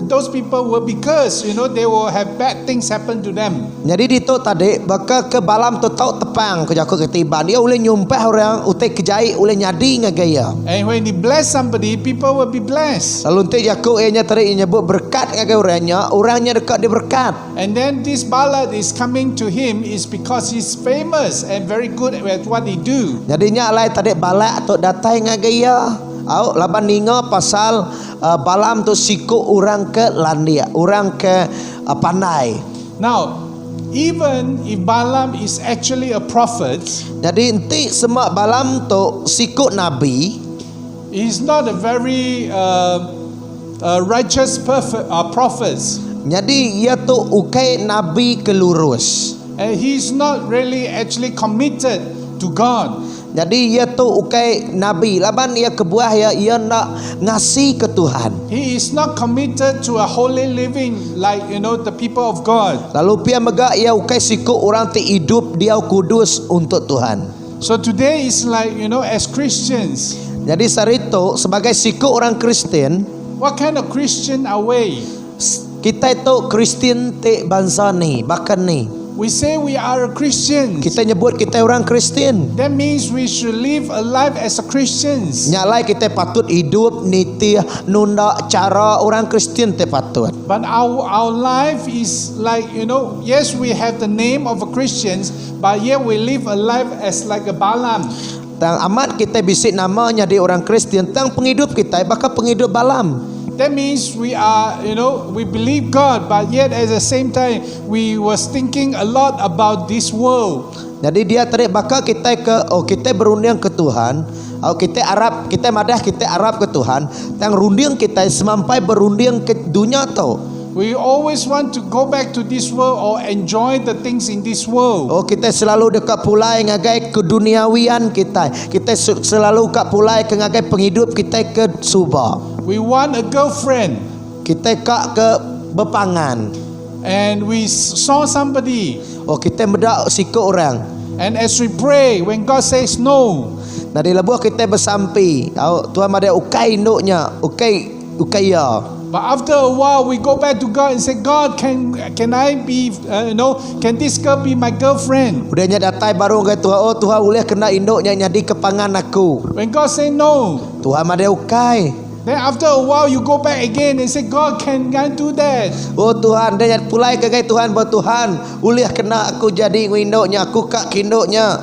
those people will be cursed. They will have bad things happen to them. Jadi itu tadi baka ke Balaam tu tau tepang ke jaku ketiban dia boleh nyumpah orang utai kejai boleh nyadi ngagaya. And when he bless somebody, people will be blessed. Lalu untuk jaku ianya tadi nyebut berkat ngagaya orangnya dekat dia berkat. And then this ballad is coming to him is because he's famous and very good at what he do. Jadinya alai tadi balak tu datai ngagaya. Au laban ninga pasal Balaam tu siku orang ke landia, orang ke pandai. Now, even if Balaam is actually a prophet, jadi enti semua Balaam tu siku nabi, he's not a very righteous prophet. Jadi ia tu ukai nabi kelurus. And he's not really actually committed to God. Jadi ia tu ukai nabi. Laban ia kebuah ia nak ngasih ke Tuhan. He is not committed to a holy living like the people of God. Lalu pia mega ia ukai siku orang ti hidup dia kudus untuk Tuhan. So today is like as Christians. Jadi sarito sebagai siku orang Kristen, what kind of Christian are we? Kita itu Kristen te bangsa ni, bahkan ni. We say we are a Christian. Kita nyebut kita orang Kristen. That means we should live a life as a Christians. Nyalai kita patut hidup niti nunda cara orang Kristen te patut. But our life is like yes, we have the name of a Christians, but yet we live a life as like a Balaam. Tang amat kita bisik namanya di orang Kristen, tang penghidup kita bakal penghidup Balaam. That means we are, we believe God, but yet at the same time, we was thinking a lot about this world. Jadi dia tarik bakal kita kita berunding ke Tuhan, kita madah kita Arab ke Tuhan, tang runding kita semampai berunding ke dunia tau. We always want to go back to this world or enjoy the things in this world. Kita selalu dekat pulai ngagai keduniawian kita. Kita selalu kat pulai ke ngagai penghidup kita ke subah. We want a girlfriend. Kita kak ke bepangan. And we saw somebody. Kita medak siku orang. And as we pray, when God says no, dari lebuh kita bersampi. Tuhan ada ukai induknya, ukai ya. But after a while, we go back to God and say, God, can I be, can this girl be my girlfriend? Udahnya datai baru ke Tuhan, Tuhan boleh kena induknya nyadi kepangan aku. When God say no, Tuhan ada ukai. then after a while, you go back again and say, God, can I do that? Tuhan, dia pulai ke Tuhan, buat Tuhan, boleh kena aku jadi induknya, aku kak induknya.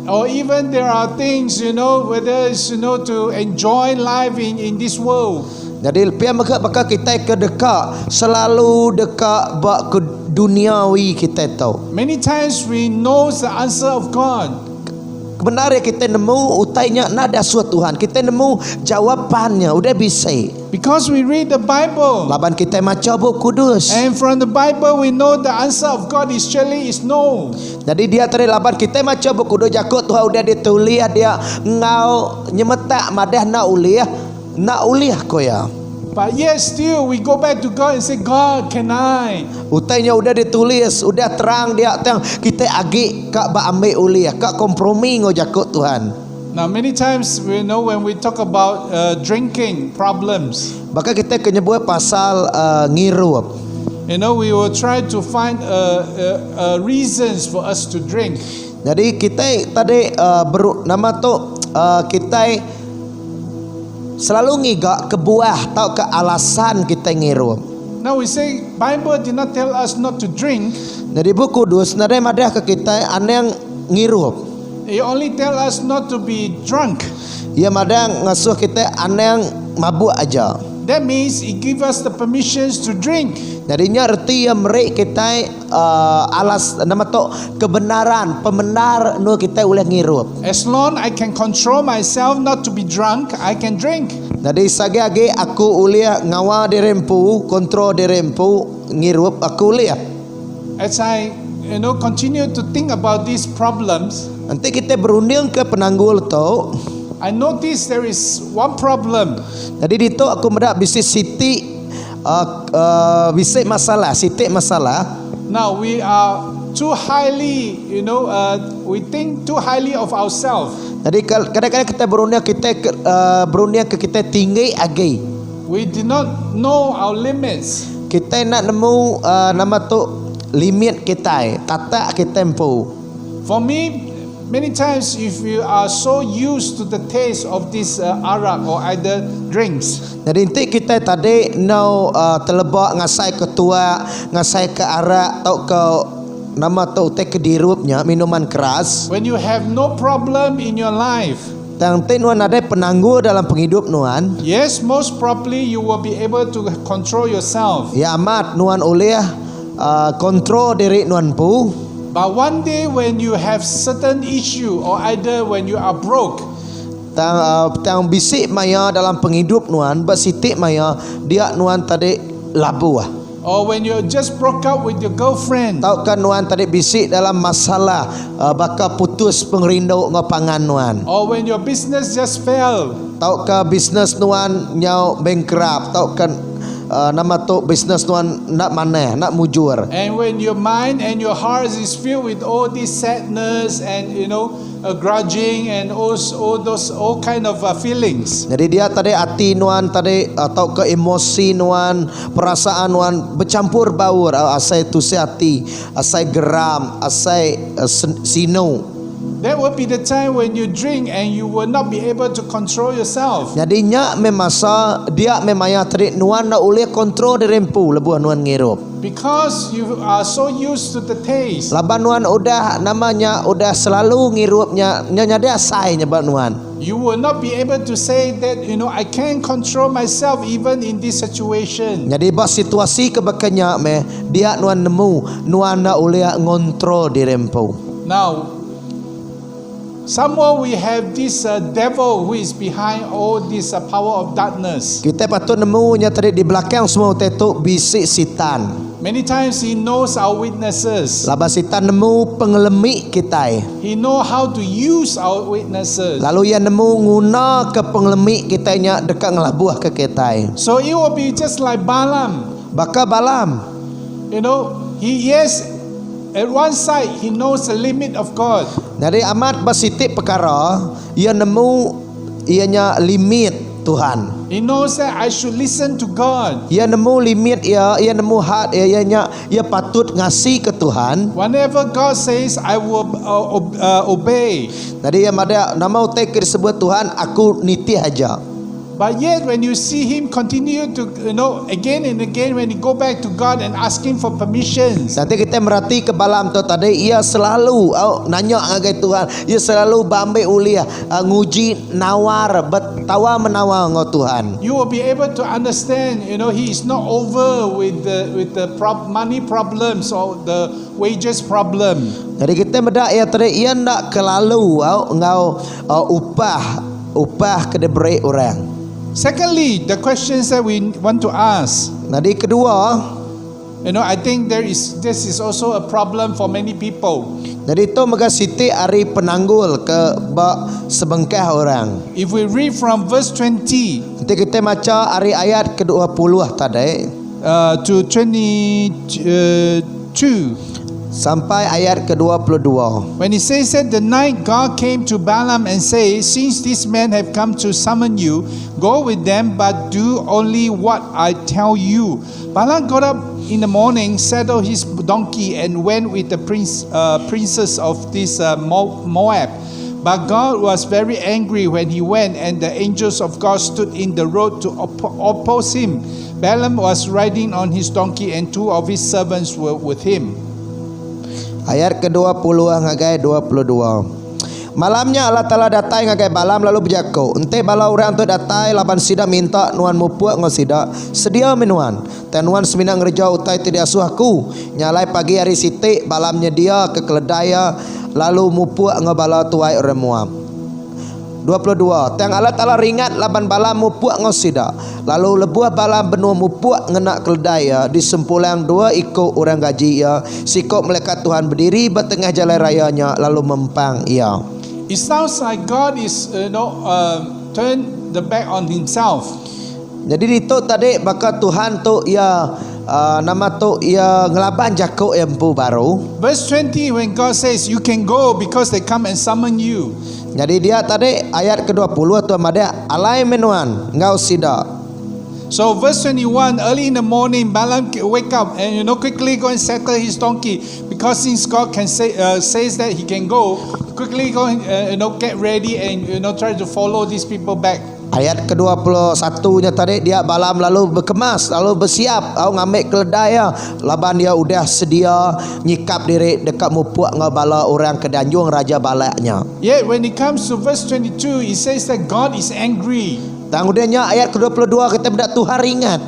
or even there are things, whether it's, to enjoy life in this world. Jadi pia maka kita ke dekat selalu dekat bak ke duniawi kita tahu. Many times we know the answer of God. Kebenaran kita nemu utainya nada suatu Tuhan. Kita nemu jawapannya udah bisa. Because we read the Bible. Laban kita maca buku kudus. And from the Bible we know the answer of God is surely is no. Jadi dia tadi laban kita maca buku kudus jakut Tuhan udah ditulis dia ngau nyemetak madah nak uliah koya. But yet still we go back to God and say, God, can I? Utainya udah ditulis, udah terang dia tang kita agi kak ba ambil uliah, kak kompromi ngojakut Tuhan. Now many times when we talk about drinking problems, Maka kita kenyebut pasal ngirup. we will try to find reasons for us to drink. Jadi kita tadi nama tu kita selalu ngigak kebuah atau ke alasan kita ngirup. Now we say Bible did not tell us not to drink. Jadi buku kudus nade madah ke kita aneh ngirup. It only tell us not to be drunk. Ia madah ngasuh kita aneh mabuk aja. That means it give us the permissions to drink. Jadinya erti yang merek kita alas nama tu kebenaran pembenar nu kita boleh ngirup. As long I can control myself not to be drunk, I can drink. Jadi sagi-agi aku uliah ngawa dirempu, kontrol dirempu, ngirup aku uliah. As I continue to think about these problems, Nanti kita berunding ke penanggul tu. I notice there is one problem. Jadi di tu aku mendak bisnis siti bisik masalah, sitik masalah. Now we are too highly, we think too highly of ourselves. Jadi kadang-kadang kita berunding ke kita tinggi agi. We do not know our limits. Kita nak nemu nama tu limit kita, tata kita empu. For me, many times if you are so used to the taste of this arak or either drinks, jadi nanti kita tadi terlebak ngasai ketua, ngasai ke arak atau ke nama tu ke dirupnya minuman keras. when you have no problem in your life, Nanti nuan ada penangguh dalam penghidup nuan. yes, most probably you will be able to control yourself. Ya amat nuan oleh kontrol diri nuan pu. But one day when you have certain issue or either when you are broke, Tang bisik maya dalam penghidup nuan, basitik maya dia nuan tadi labu ah. or when you just broke up with your girlfriend, Tahu kan nuan tadi bisik dalam masalah bakal putus pengerindau ngapangan nuan. or when your business just fell, Tahu ke bisnes nuan nyau bankrupt. Tahu kan nama tu bisnes nuan nak mana nak mujur. and when your mind and your heart is filled with all this sadness and grudging and all kind of feelings, Jadi dia tadi hati nuan tadi atau ke emosi nuan, perasaan nuan bercampur baur, asai tusi hati, asai geram, asai sino. that will be the time when you drink and you will not be able to control yourself. Jadinya memasa dia memaya tadi nuan nak boleh kontrol dirempu lebuh nuan ngirup. Because you are so used to the taste. Laban nuan udah namanya udah selalu ngirupnya nya dia asai nyebab nuan. You will not be able to say that, I can control myself even in this situation. Jadi bas situasi kebakanya dia nuan nemu nuan nak boleh ngontrol dirempu. Now, somewhere we have this devil who is behind all this power of darkness. Kita patut nemu nya tadi di belakang semua tetu bisik sitan. Many times he knows our weaknesses. Laba sitan nemu pengelemik kita. He know how to use our weaknesses. Lalu ia nemu guna ke pengelemik kita nya dekat ngelabuh ke kita. So it will be just like Balaam. Baka Balam. At one side he knows the limit of God. Jadi amat basitik perkara ia nemu ianya limit Tuhan. He knows that I should listen to God. Ia nemu limit ia nemu had ia patut ngasih ke Tuhan. Whenever God says, I will obey. Jadi ia ada nama utek disebut Tuhan aku niti aja. But yet when you see him continue to, again and again when he go back to God and asking for permissions. Nanti kita merhati ke balam tu tadi, ia selalu nanya dengan Tuhan, ia selalu bambe ulia nguji nawar bertawa menawar dengan Tuhan. You will be able to understand, he is not over with the money problems or the wages problem. Jadi kita mendak ia tadi, ia ndak kelalu ngau upah kedeberi orang. Secondly, the questions that we want to ask. Jadi kedua, I think this is also a problem for many people. jadi itu maka siti ari penanggul ke sebengkah orang. If we read from verse 20 Nanti kita baca ari ayat ke-20 tadi to 22, sampai ayat ke-22. when he says that the night God came to Balaam and said, since these men have come to summon you, go with them, but do only what I tell you. Balaam got up in the morning, saddled his donkey, and went with the princes of this Moab. But God was very angry when he went, and the angels of God stood in the road to oppose him. Balaam was riding on his donkey, and two of his servants were with him. Ayat ke-20 ngagai 22. Malamnya Allah Ta'ala datai ngagai Balaam lalu berjaku, ente bala orang tu datai laban sida minta nuan mupuak ngau sida sedia minuan dan nuan seminang ngerja utai tidak suahku nyalai pagi hari siti Balaamnya dia ke keledaya lalu mupuak ngau bala tuai orang Moab. 22. Tang Allah Ta'ala ringat laban Balaam mupuak ngau sida lalu lebuah Balaam benua mupuak ngenak keledaya di sempulang dua ikut orang gaji ia sikok melekat Tuhan berdiri bertengah jalan rayanya lalu mempang ia. It sounds like God is, turn the back on himself. Jadi itu tadi maka Tuhan tu ia nama tu ia ngelaban jakuk empu baru. Verse 20, when God says you can go because they come and summon you. Jadi dia tadi ayat ke-20 tu ada alai menuan ngau sida. So verse 21, early in the morning Balaam wake up and quickly go and settle his donkey, because since God can says that he can go, quickly go and get ready and try to follow these people back. Ayat ke-21-nya tadi dia Balaam lalu berkemas lalu bersiap ngambil keledai laban dia udah sedia nyikap diri dekat mupuak ngau bala orang kedanjung raja balaknya. Yet when it comes to verse 22, it says that God is angry. Tangudnya ayat ke-22 kita mendak Tuhan ringat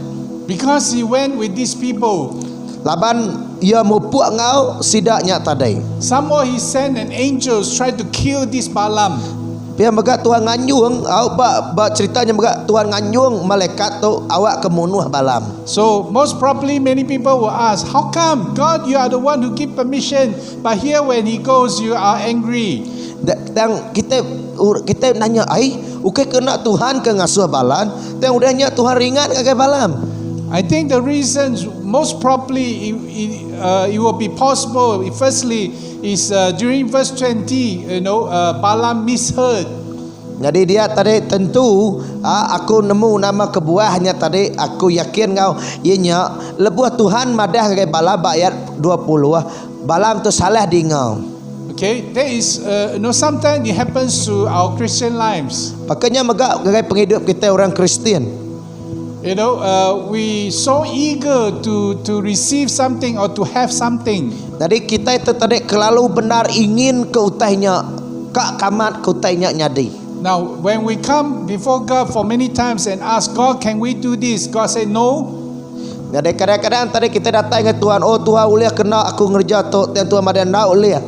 because he went with these people. laban ia mupuak ngau sidaknya tadi. Some more he sent an angels try to kill this Balaam. Pia megak Tuhan nganyung ba ceritanya megak Tuhan nganyung malaikat tu awak kemunuh Balaam. So most probably many people will ask, how come God you are the one who give permission, but here when he goes you are angry? Dan kita nanya ukai kena Tuhan ke ngasuh Balaam, dan udahnya Tuhan ringat ke Balaam. I think the reasons most probably it will be possible. Firstly, is during verse 20, Balaam misheard. Jadi dia tadi tentu aku nemu nama kebuahnya tadi aku yakin kau ianya lebuah Tuhan madah ke Balaam ayat 20 Balaam tu salah dingau. Okay, there is sometimes it happens to our Christian lives. Pakanya megak ke penghidup kita orang Kristian. We so eager to receive something or to have something. Jadi kita itu tadi kelalu benar ingin ke utainya, kak kamat ke utainya nyadi. Now, when we come before God for many times and ask God, can we do this? God say no. Jadi kadang-kadang tadi kita datang ke Tuhan, oh Tuhan uliah kena aku ngerja tu, dan Tuhan madan nak uliah.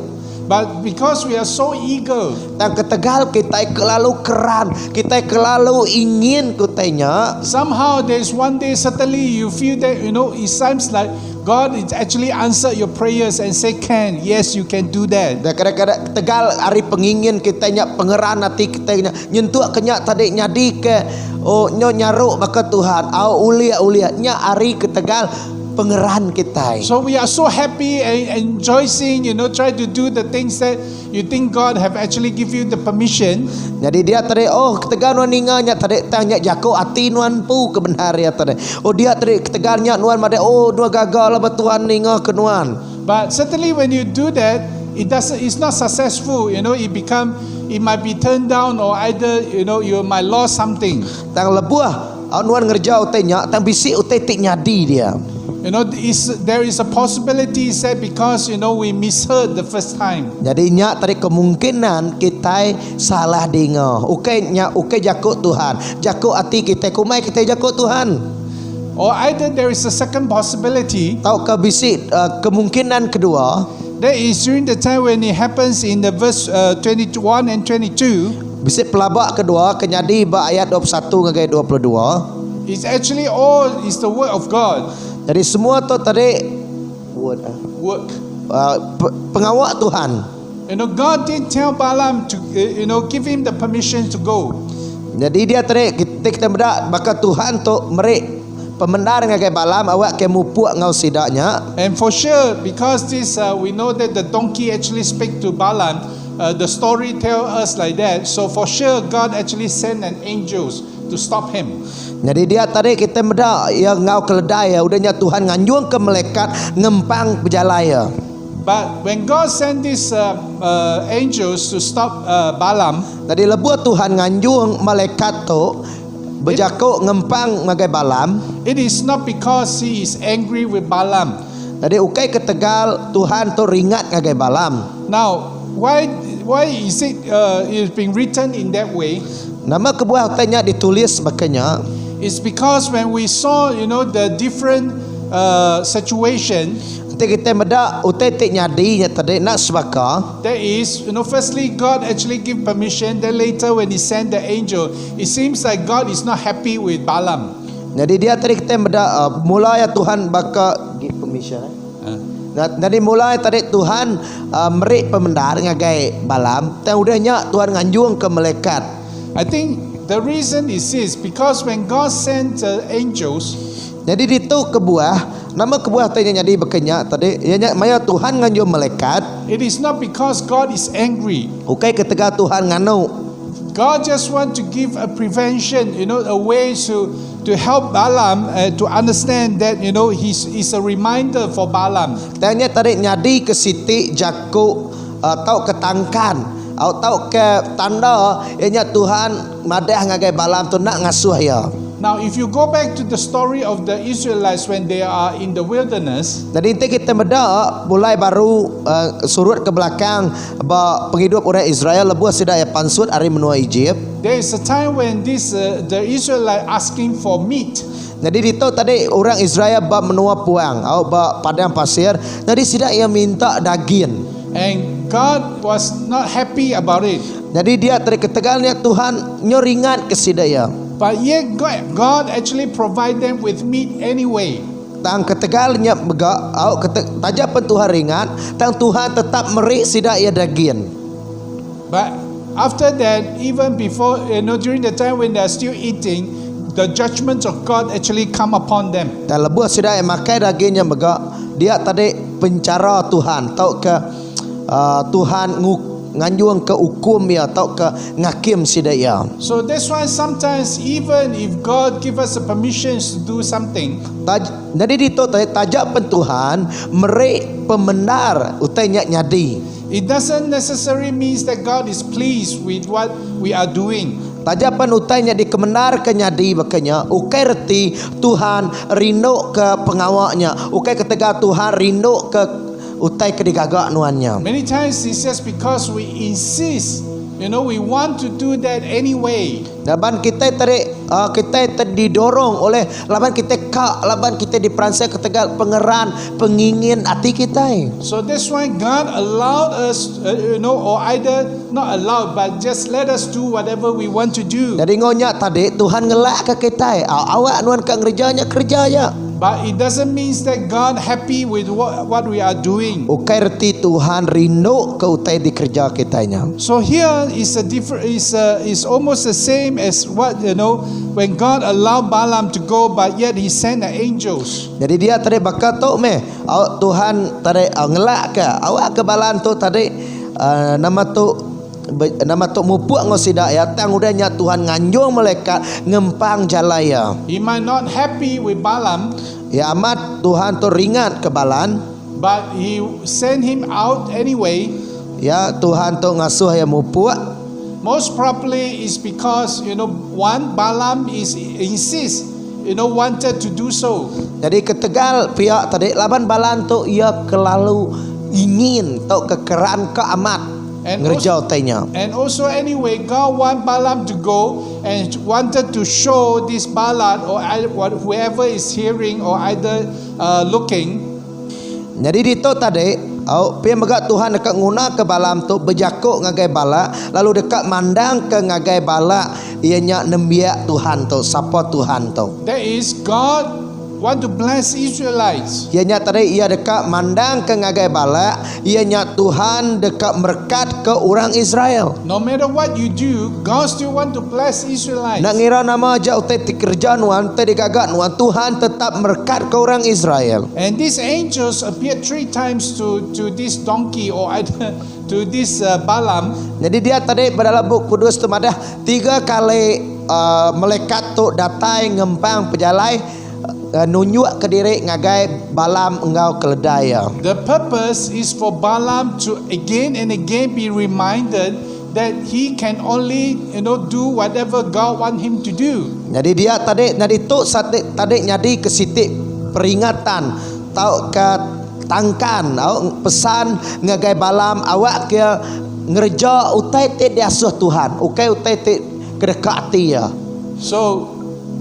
But because we are so eager, dan ketegal kita kelalu keran, kita kelalu ingin kutanya. Somehow there's one day suddenly you feel that it seems like God is actually answered your prayers and say can, yes you can do that. Dan kadang-kadang tegal hari pengingin kita nya pengeran hati kita nyentuh kenyak tadi nyadi ke nyaruk maka Tuhan ulia nya hari ketegal pengeran kita. So we are so happy and rejoicing, try to do the things that you think God have actually give you the permission. Jadi dia tadi ketegal nuan ninganya tadi tanya jako ati nuan pu kebenar ya tadi. Dia tadi ketegalnya nuan made nuan gagal lah Tuhan ninga ke nuan. But certainly when you do that, it's not successful. It become it might be turned down, or either you might lost something. Tang lebuah anuan ngerja utai nya tang bisi utai tik nyadi dia. There is a possibility, said, because we misheard the first time. Jadi nya tadi kemungkinan kita salah dengar. Ukai jakut Tuhan. Jakut hati kita kumai kita jakut Tuhan. Or either there is a second possibility. Tahu ke bisi kemungkinan kedua. That is during the time when it happens in the verse 21 and 22. Bisi pelabak kedua kenyadi ba ayat 21 ngagai 22. It's actually all is the word of God. Jadi semua tu tadi Work. pengawak Tuhan. God did tell Balaam to give him the permission to go. Jadi dia tadi kita berdak bakal Tuhan tu merik pemendar ngagai Balaam awak ke mupuak ngau sidaknya. And for sure, because this we know that the donkey actually speak to Balaam. The story tell us like that. So for sure, God actually sent an angels to stop him. Jadi dia tadi kita mendak yang ngau keledai udahnya Tuhan nganjung ke malaikat ngempang berjalaya. But when God sent these angels to stop Balaam, tadi lebuh Tuhan nganjung malaikat tu berjakuk ngempang magai Balaam. It is not because he is angry with Balaam. Tadi ukai ketegal Tuhan tu ringat ngagai Balaam. Now, why is it being written in that way? Nama kebuah tanya ditulis makanya. It's because when we saw the different situation. Nanti kita medak utai tik nyadi nya tadi nak sebaka. That is, firstly God actually give permission. Then later when he sent the angel, it seems like God is not happy with Balaam. Jadi dia tadi kita medak mulai Tuhan baka give permission. Jadi mulai tadi Tuhan merik pemendar ngagai Balaam. Dan udahnya Tuhan nganjung ke malaikat. I think the reason is this, because when God sent angels, jadi itu kebuah nama kebuah tanya jadi bekenya tadi ianya maya Tuhan nganjung malaikat. It is not because God is angry. Ukai ketika Tuhan nganu. God just want to give a prevention, a way to help Balaam to understand that he's a reminder for Balaam. Tanya tadi nyadi ke siti jaku atau ketangkan atau ke tanda ianya Tuhan madah ngagai Balaam tu nak ngasuh ya. Now if you go back to the story of the Israelites when they are in the wilderness, jadi nanti kita beda mulai baru surut ke belakang penghidup orang Israel lebuh sidaya pansut ari menua Egypt. There is a time when the Israelite asking for meat. Jadi itu tadi orang Israel menua puang atau padang pasir. Jadi sidak ia minta daging. And God was not happy about it. Jadi dia tadi ketegalnya Tuhan nyoringat ke sidaya. But yet God actually provide them with meat anyway. Tang ketegalnya bega au tajapan Tuhan ringan, tang Tuhan tetap merik sidak ia daging. But after that, even before during the time when they are still eating, the judgments of God actually come upon them. Dan lebuh sidak ia makai dagingnya bega, dia tadi pencara Tuhan, tau ke Tuhan nganjung ke hukum ya atau ke ngakim sidaya. So that's why sometimes even if God give us a permission to do something, jadi dito tajak pentuhan merik pembenar utainya nyadi. It doesn't necessarily means that God is pleased with what we are doing. Tajapan utainya di kemenar ke nyadi makanya ukai reti Tuhan rindu ke pengawaknya, ukai ketika Tuhan rindu ke utai kedigagak nuannya. Many times it's just because we insist, we want to do that anyway. Laban kita didorong oleh laban kita laban kita diperansa ketegal pengeran pengingin hati kita. So that's why God allowed us, or either not allowed, but just let us do whatever we want to do. Jadi ngonya tadi Tuhan ngelak ke kita, awak nuan ke kerjanya. But it doesn't mean that God happy with what we are doing. Ukai reti Tuhan rindu ke utai di kerja kitanya. So here is a different is almost the same as what when God allowed Balaam to go, but yet he sent the angels. Jadi dia tadi bakal tu Tuhan tadi ngelak ke awak ke Balaam tu tadi nama tu mupuak ngosidak ya tang udahnya Tuhan nganjung malaikat ngempang jalaya. He might not happy with Balaam. Ya amat Tuhan tu ringat ke Balaam. But he sent him out anyway. Ya Tuhan tu ngasuh ya mupuak. Most probably is because one Balaam insists wanted to do so. Jadi ketegal pihak tadi laban Balam tu ia kelalu ingin atau kekeran ke amat And ngerjau tanya. And also anyway, God want Balaam to go and wanted to show this Balak or whoever is hearing or either looking. Jadi dito tadi pia megak Tuhan dekat nguna ke Balam tu berjakuk ngagai Balak lalu dekat mandang ke ngagai Balak ianya nembiak Tuhan tu siapa Tuhan tu. That is God want to bless Israelites. Ianya tadi ia dekat mandang ke ngagai Balak ianya Tuhan dekat merkat ke orang Israel. No matter what you do, God still want to bless Israelites. Nak ngira nama aja utai kerja nuan tadi gagak nuan Tuhan tetap merkat ke orang Israel. And these angels appeared 3 times to this donkey or either to this Balaam. Jadi dia tadi pada Buk Kudus tu madah 3 kali malaikat tu datai ngempang pejalai nunjuk ke diri ngagai Balam engkau keledai. The purpose is for Balaam to again and again be reminded that he can only do whatever God want him to do. Jadi dia tadi tu tadi nyadi ke sitik peringatan tau ke tangkan pesan ngagai Balam awak ke ngerja utai te diasuh Tuhan ukai utai te kedekati ya. So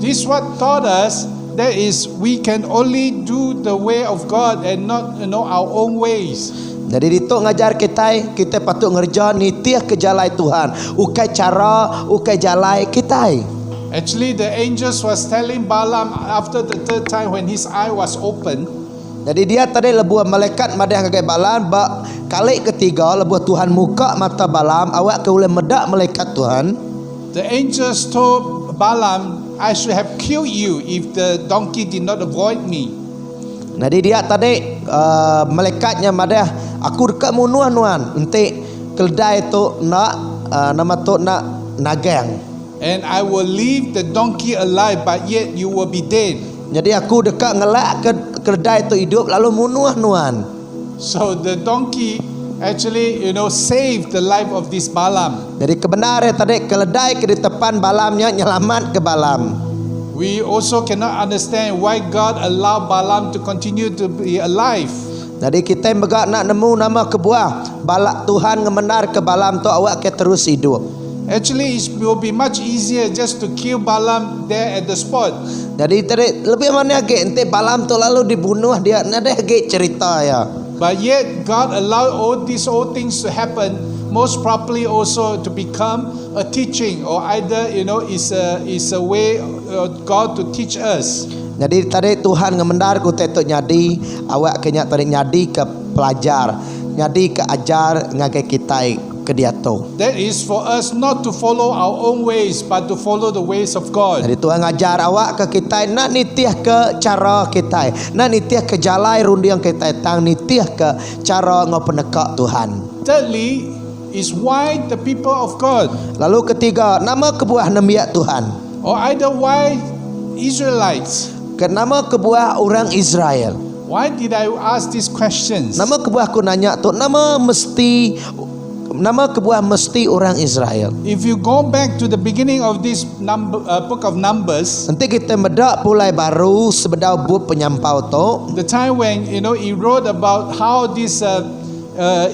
this what taught us that is we can only do the way of God and not our own ways. Jadi itu ngajar kita patut ngerja nitiah ke jalai Tuhan ukai cara ukai jalai kita. Actually the angels was telling Balaam after the 3rd time when his eye was open. Jadi dia tadi lebuh malaikat madah ngagai Balam kali ketiga lebuh Tuhan muka mata Balam awak ke boleh medak malaikat Tuhan. The angels told Balaam, I should have killed you if the donkey did not avoid me. Jadi dia tadi malaikatnya madah aku dekat nuan ente keledai tu nak nama tu nak nagang. And I will leave the donkey alive, but yet you will be dead. Jadi aku dekat ngelak ke keledai tu hidup lalu nuan. So the donkey actually saved the life of this Balaam. Jadi kebenaran tadi keledai ke di depan Balamnya nyelamat ke Balam. We also cannot understand why God allowed Balaam to continue to be alive. Jadi kita megak nak nemu nama kebuah balak Tuhan ngemenar ke Balam tu awak ke terus hidup. Actually it will be much easier just to kill Balaam there at the spot. Jadi tadi lebih mana ke ente Balam tu lalu dibunuh dia ada ke cerita ya. But yet God allowed all these things to happen, most probably also to become a teaching or either is a way of God to teach us. Jadi tadi Tuhan ngemendar ku tetok nyadi awak kenya tadi nyadi ke pelajar, nyadi ke ajar ngagai kita ke dia tu. That is for us not to follow our own ways but to follow the ways of God. Jadi Tuhan ngajar awak ke kita nak nitiah ke cara kita, nak nitiah ke jalai rundiang kita, tang nitiah ke cara ngapenekak Tuhan. Thirdly is why the people of God. Lalu ketiga, nama kebuah nembiak Tuhan. Or either why Israelites. Nama kebuah orang Israel. Why did I ask these questions? Nama kebuah aku nanya tu, nama kebuah mesti orang Israel. If you go back to the beginning of this book of Numbers, Nanti kita medak pulai baru sebedau buk penyampau tu. the time when he wrote about how these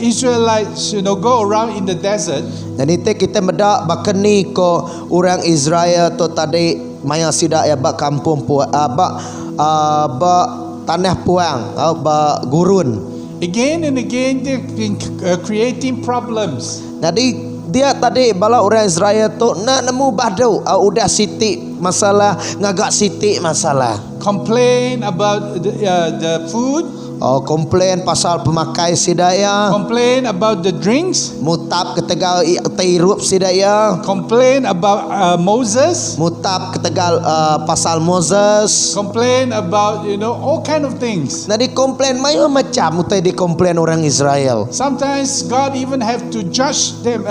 Israelites go around in the desert. Jadi kita medak bakeni ko orang Israel tu tadi maya sidak ya bak kampung puang bak tanah puang bak gurun. Again and again they've been creating problems. Jadi dia tadi bala orang Israel tu nak nemu badu udah sitik masalah ngagak sitik masalah. Complain about the food. Komplain pasal pemakai sidaya. Complain about the drinks. Mutap ketegal tairup sidaya. Complain about Moses. Mutap ketegal pasal Moses. Complain about all kind of things. Nadi komplain macam mutai di komplain orang Israel. Sometimes God even have to judge them,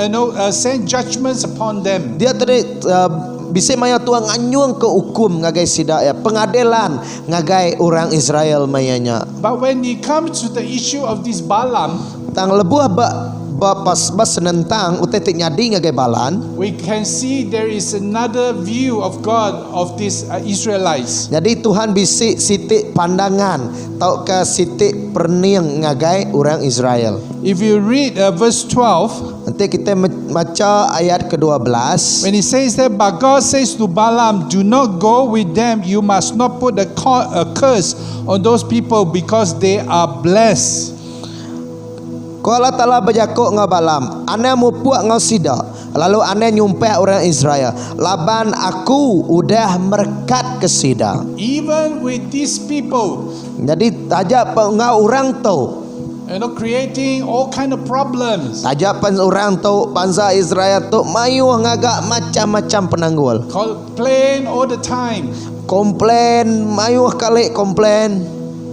send judgments upon them. Dia tadi bisa maya tuang anyung ke hukum ngagai sidaya pengadilan ngagai orang Israel mayanya. But when it comes to the issue of this Balaam, Tang lebuh senentang utai tik nyadi ngagai balan. we can see there is another view of God of these Israelites. Jadi Tuhan bisik sitik pandangan tau ke sitik perniang ngagai orang Israel. If you read verse 12, Nanti kita baca ayat ke-12. when it says that, but God says to Balaam, do not go with them, you must not put a curse on those people because they are blessed. Ko Allah Ta'ala berjakuk ngau Balam, ane mu puak ngau sida, lalu ane nyumpah orang Israel, laban aku udah merkat ke sida. Even with these people, Jadi tajak ngau orang tu, creating all kind of problems, tajak pan orang tu, bangsa Israel tu mayuh ngagak macam-macam penanggul. complain all the time. Komplain, mayuh kali komplain.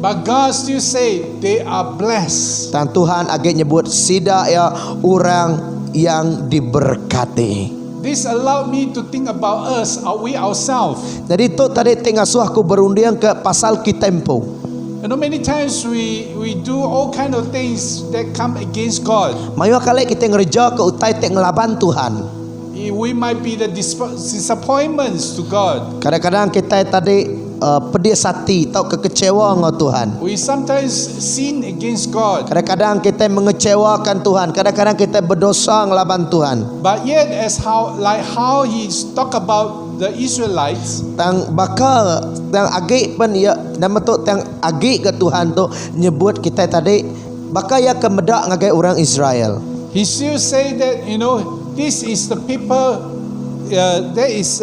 But God still say they are blessed. Dan Tuhan agak nyebut sida ya orang yang diberkati. This allowed me to think about us, we ourselves. Jadi tu tadi tengah aku berundian ke pasal kitempo. Many times we do all kind of things that come against God. Mayu kali kita ngerja ke utai tek ngelaban Tuhan. We might be the disappointments to God. Kadang-kadang kita tadi pedih hati atau kekecewa dengan Tuhan. We sometimes sin against God. Kadang-kadang kita mengecewakan Tuhan. Kadang-kadang kita berdosa ngelaban Tuhan. But yet, how he talk about the Israelites, Tang bakal tang agik pun ya nama tu tang agik ke Tuhan tu nyebut kita tadi bakal ya kemedak ngagai orang Israel. he still say that this is the people that is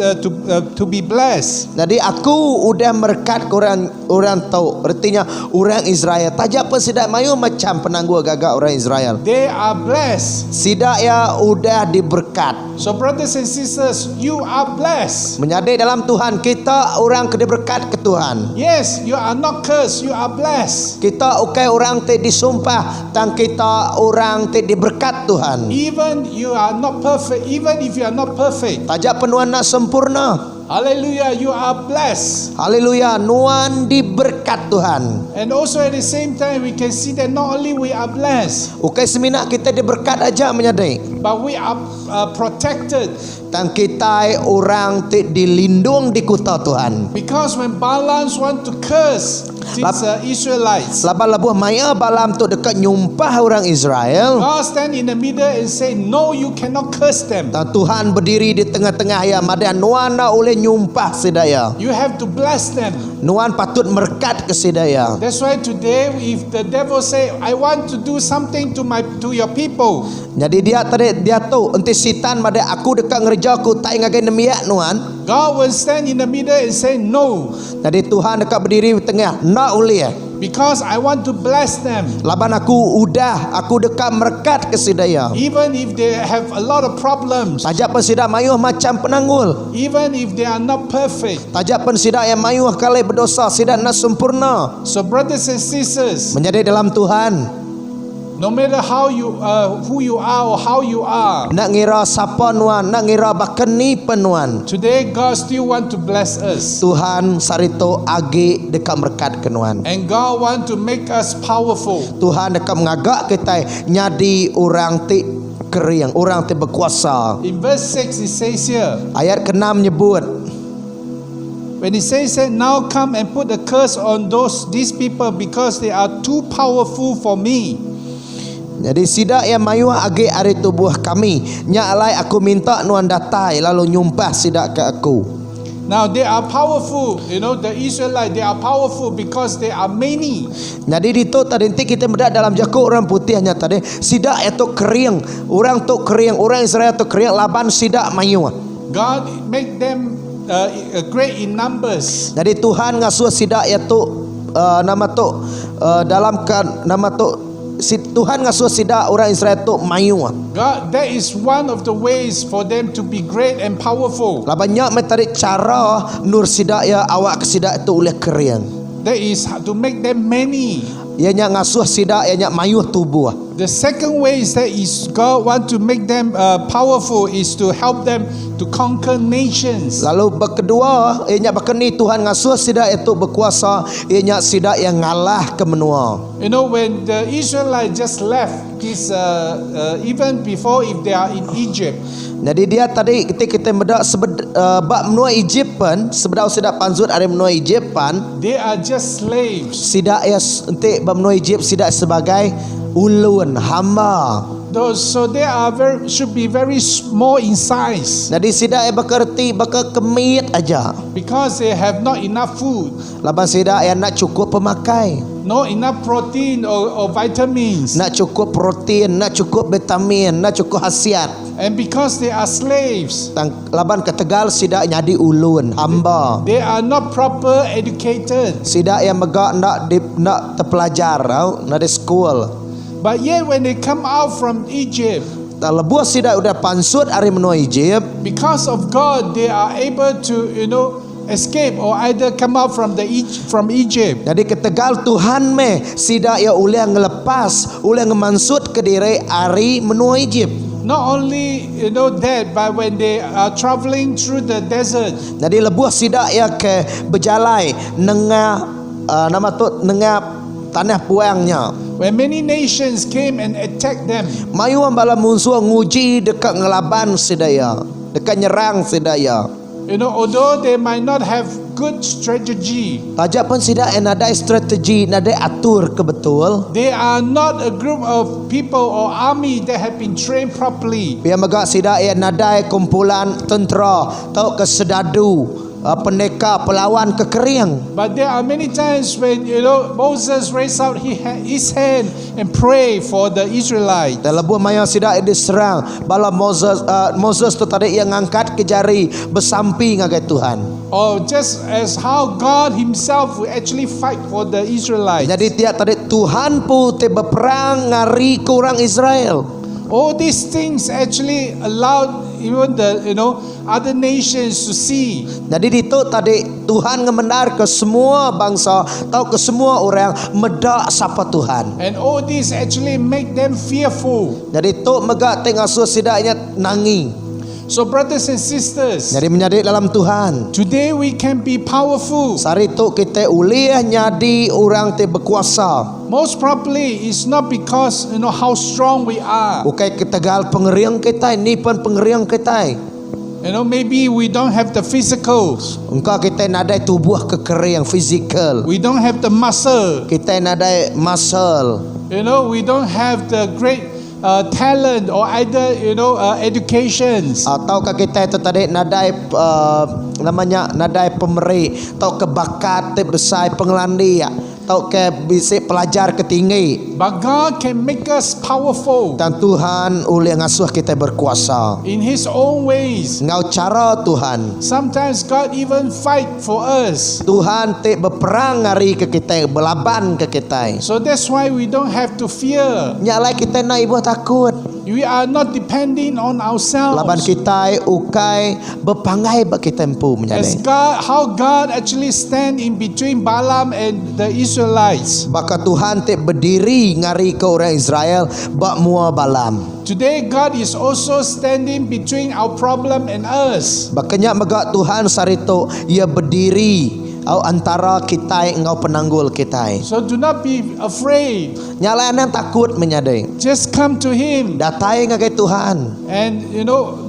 to be blessed. Jadi aku udah merkat ke orang tahu. Artinya orang Israel. Tajak pun sidak mayu macam penangguh gagak orang Israel. They are blessed. Sidak ya udah diberkat. So brothers and sisters, you are blessed. Menyadari dalam Tuhan kita orang ke diberkat ke Tuhan. Yes, you are not cursed, you are blessed. Kita orang te disumpah tang kita orang te diberkat Tuhan. Even you are not perfect, even if you are not perfect. Tajak penuan nak sempurna. Hallelujah, you are blessed. Haleluya, nuan diberkat Tuhan. And also at the same time we can see that not only we are blessed, Ukai seminak kita diberkat aja menyadari. but we are protected. Tang kita orang te dilindung di kota Tuhan. Because when Balaam want to curse these Israelites, Laban-labuh maya Balam tu dekat nyumpah orang Israel. God stand in the middle and say, no, you cannot curse them. Dan Tuhan berdiri di tengah-tengah ya madan nuana oleh nyumpah sedaya. You have to bless them. Nuan patut merkat ke sedaya. That's why today, if the devil say, I want to do something to your people, Jadi dia tu enti sitan madan aku dekat ngerja aku tak ngagai nemiak nuan. God will stand in the middle and say, no, Jadi Tuhan dekat berdiri di tengah nak oleh. because I want to bless them. Laban aku dekat merkat ke sedaya. Even if they have a lot of problems, Tajak pun sidak mayuh macam penanggul. even if they are not perfect. Tajak pun sidak yang mayuh kali berdosa sidak nak sempurna. So brothers and sisters, Menjadi dalam Tuhan. no matter who you are or how you are, Nak ngira siapa nuan, nak ngira bakeni penuan. today God still want to bless us. Tuhan sarito agi dekat merkat kenuan. And God want to make us powerful. Tuhan dekat mengagak kita nyadi orang ti kering, orang ti berkuasa. In verse 6 it says here, Ayat ke-6 nyebut, when it says that, now come and put a curse on these people because they are too powerful for me. jadi sidak yang mayu agi ari tubuh kami. Nya alai aku minta nuan datai lalu nyumpah sidak ke aku. Now they are powerful, the Israelites, they are powerful because they are many. Jadi itu tadi kita berada dalam jakuk orang putihnya tadi. Sidak itu kering, orang tu kering, orang Israel tu kering, laban sidak mayu. God make them great in numbers. Jadi Tuhan ngasuh sidak itu nama tu dalam nama tu Tuhan ngasuh sidak orang Israel tu mayu. God, that is one of the ways for them to be great and powerful. Banyak metari cara nur sidak ya awak ke sidak itu oleh kering. That is to make them many. ianya ngasuh sida ianya mayuh tubuh. The second way is that God want to make them powerful is to help them to conquer nations. Lalu kedua, ianya bakeni Tuhan ngasuh sida itu berkuasa, ianya sida yang ngalah ke menua. You know, when the Israelites just left this, even before if they are in Egypt, Jadi dia tadi ketika kita bedak bak menua Egypt pan sebedau sida panzut are menua Egypt pan they are just slaves. sida ya ente bak menua Egypt sida sebagai ulun hamba. So they are should be very small in size Jadi sida ya bekerti baka kemit aja. because they have not enough food, Laban sida ya nak cukup pemakai, not enough protein or vitamins, nak cukup protein, nak cukup vitamin, nak cukup khasiat. and because they are slaves, Laban ketegal sida nyadi ulun hamba. they are not proper educated. Sida yang megak nak terpelajar nak di school. But yet when they come out from Egypt, Lebuh sida udah pansut ari menua Egypt. because of God, they are able to, escape or either come out from Egypt. Jadi ketegal Tuhan sida ya ulah ngelepas, ulah ngemansut ke diri ari menua Egypt. Not only that, but when they are traveling through the desert, Jadi lebuh sida ya ke berjalai nengah nama tu nengah tanah puangnya. when many nations came and attacked them, Mayu bala musuh nguji dekat ngelaban sidaya, dekat nyerang sidaya. although they might not have good strategy, Tajak pun sida ada strategi, ada atur ke betul. they are not a group of people or army that have been trained properly. Pia megak sida nadai kumpulan tentera tau ke sedadu, pendekar pelawan kekering. But there are many times when Moses raised out his hand and pray for the Israelites. Dan lebuh maya sida diserang bala Moses tu tadi yang ngangkat ke jari bersampi ngagai Tuhan. Or just as how God himself will actually fight for the Israelites. Jadi tiap tadi Tuhan pun te berperang ngari ke orang Israel. All these things actually allowed even the other nations to see. Jadi itu tadi Tuhan ngemendar ke semua bangsa, tahu ke semua orang medak siapa Tuhan. And all this actually make them fearful. Jadi itu megak tengah sidaknya nangi. So brothers and sisters, Jadi menjadi dalam Tuhan. today we can be powerful. Sari itu kita uliah nyadi orang te berkuasa. Most probably it's not because how strong we are. Bukan ketegal pengeriang kita, ini pun pengeriang kita. Maybe we don't have the physicals. Engkau kita nadai tubuh kekeriang fizikal. We don't have the muscle. Kita nadai muscle. We don't have the great talent or either educations. Ataukah kita itu tadi nadai namanya nadai pemeri, atau kebakat bersai pengelandi, atau ke bisa pelajar ketinggi. But God can make us powerful Dan Tuhan oleh ngasuh kita berkuasa. in His own ways. Ngau cara Tuhan. Sometimes God even fight for us. Tuhan te berperang ngari ke kita, belaban ke kita. So that's why we don't have to fear. Nyalai kita na ibu takut. We are not depending on ourselves. Laban kita ukai berpangai bak kita empu As menjadi. how God actually stand in between Balaam and the Israelites. Baka Tuhan te berdiri ngari ke orang Israel bak mua Balam. Today God is also standing between our problem and us. Bakanya megak Tuhan sarito ia berdiri au antara kita engau penanggul kita. So do not be afraid. Nyala yang takut menyadai. Just come to Him Datai ngagai Tuhan. and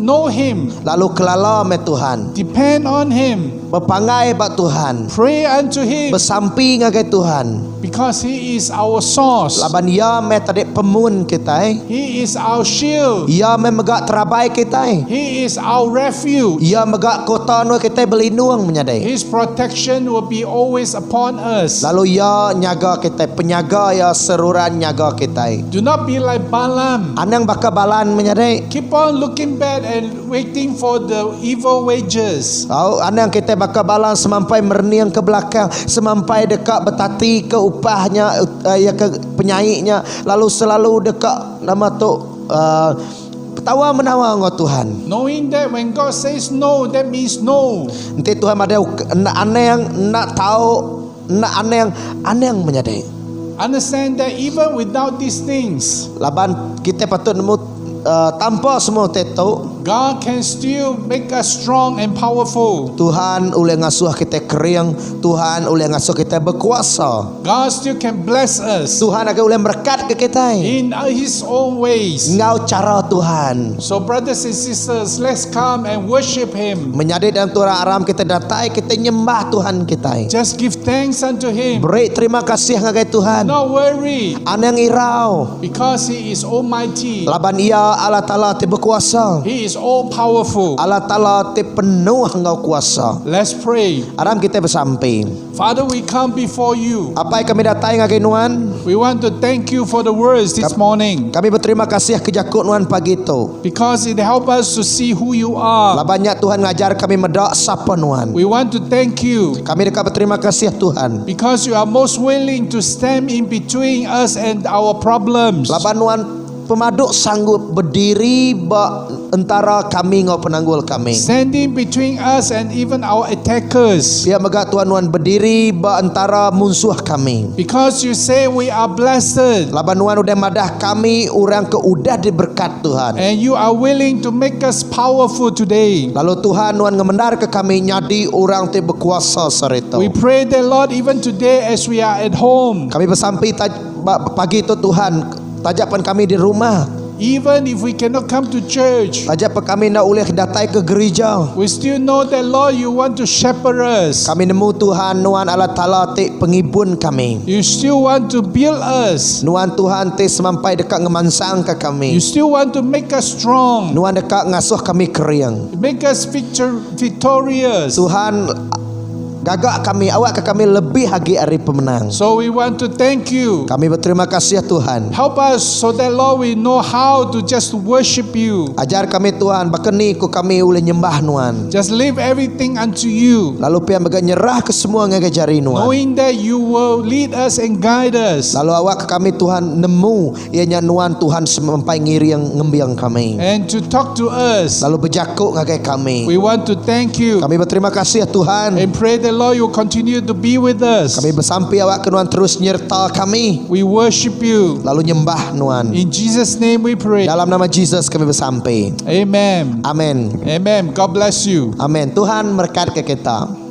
know Him. Lalu kelala me Tuhan. Depend on Him. Berpangai bak Tuhan. Pray unto Him Bersampi ngagai Tuhan. because He is our source. Laban ia me tadi pemun kita. He is our shield. Ia me megak terabai kita. He is our refuge. Ia megak kota nu kita berlindung menyadai. His protection will be always upon us. Lalu ia nyaga kita, penyaga ya seruran nyaga kita. Do not be like Balaam. Anang baka balan menyadai. Keep on looking back and waiting for the evil wages. Anang kita baka balan semampai merniang ke belakang, semampai dekat betati ke upahnya ya ke penyaiknya, lalu selalu dekat nama tu tawa menawa ngau Tuhan. Knowing that when God says no, that means no. Nanti Tuhan ada aneh yang nak tahu, nak aneh yang menyadai. understand that even without these things, Laban kita patut nemu tanpa semua teto, God can still make us strong and powerful. Tuhan boleh ngasuh kita kering, Tuhan boleh ngasuh kita berkuasa. God still can bless us Tuhan akan boleh berkat ke kita. in His own ways. Ngau cara Tuhan. So brothers and sisters, let's come and worship Him. Menyadari dalam Tuhan aram kita datai, kita nyembah Tuhan kita. Just give thanks unto Him. Beri terima kasih ngagai Tuhan. Not worry, Anang irau. because He is almighty. Laban ia Allah Ta'ala te berkuasa. He is all powerful. Allah Ta'ala te penuh ngau kuasa. Let's pray. Aram kita bersampai. Father, we come before you. Apa yang kami datai ngagai Nuan? We want to thank you for the words this morning, Kami berterima kasih kejakut Nuan pagi itu. because it helps us to see who you are. Lah banyak Tuhan ngajar kami medak siapa Nuan. We want to thank you Kami dekat berterima kasih Tuhan. because you are most willing to stand in between us and our problems. Laban Nuan pemaduk sanggup berdiri antara kami ngau penanggul kami. Standing between us and even our attackers. Dia megak Tuhan Nuan berdiri antara musuh kami. Because you say we are blessed, Laban Nuan udah madah kami orang ke udah diberkat Tuhan. and you are willing to make us powerful today. Lalu Tuhan Nuan ngemendar ke kami nyadi orang te berkuasa serita. We pray that Lord, even today as we are at home, Kami bersampai pagi itu Tuhan tajapan kami di rumah. even if we cannot come to church, Tajapan kami nak boleh datai ke gereja. we still know that Lord, you want to shepherd us. Kami nemu Tuhan Nuan Allah Ta'ala te pengibun kami. You still want to build us. Nuan Tuhan te semampai dekat ngemansang ke You kami. still want to make us strong, Nuan dekat ngasuh kami keriang. make us victorious. Tuhan gagak kami, awak ke kami lebih lagi hari pemenang. So we want to thank you. Kami berterima kasih Tuhan. Help us so that Lord, we know how to just worship you. Ajar kami Tuhan, bakeni ku kami boleh nyembah Nuan. Just leave everything unto you, Lalu pian baga nyerah ke semua ngajari Nuan. knowing that you will lead us and guide us. Lalu awak ke kami Tuhan nemu ianya Nuan Tuhan semampai ngiri yang ngembiang kami. And to talk to us. Lalu berjakuk ngagai kami. We want to thank you Kami berterima kasih Tuhan. and pray that Lord, you continue to be with us. Kami bersampai awak ke Nuan terus nyerta kami. We worship you. Lalu nyembah Nuan. In Jesus' name we pray. Dalam nama Jesus kami bersampai. Amen. Amin. Amen. God bless you. Amin. Tuhan berkat ke kita.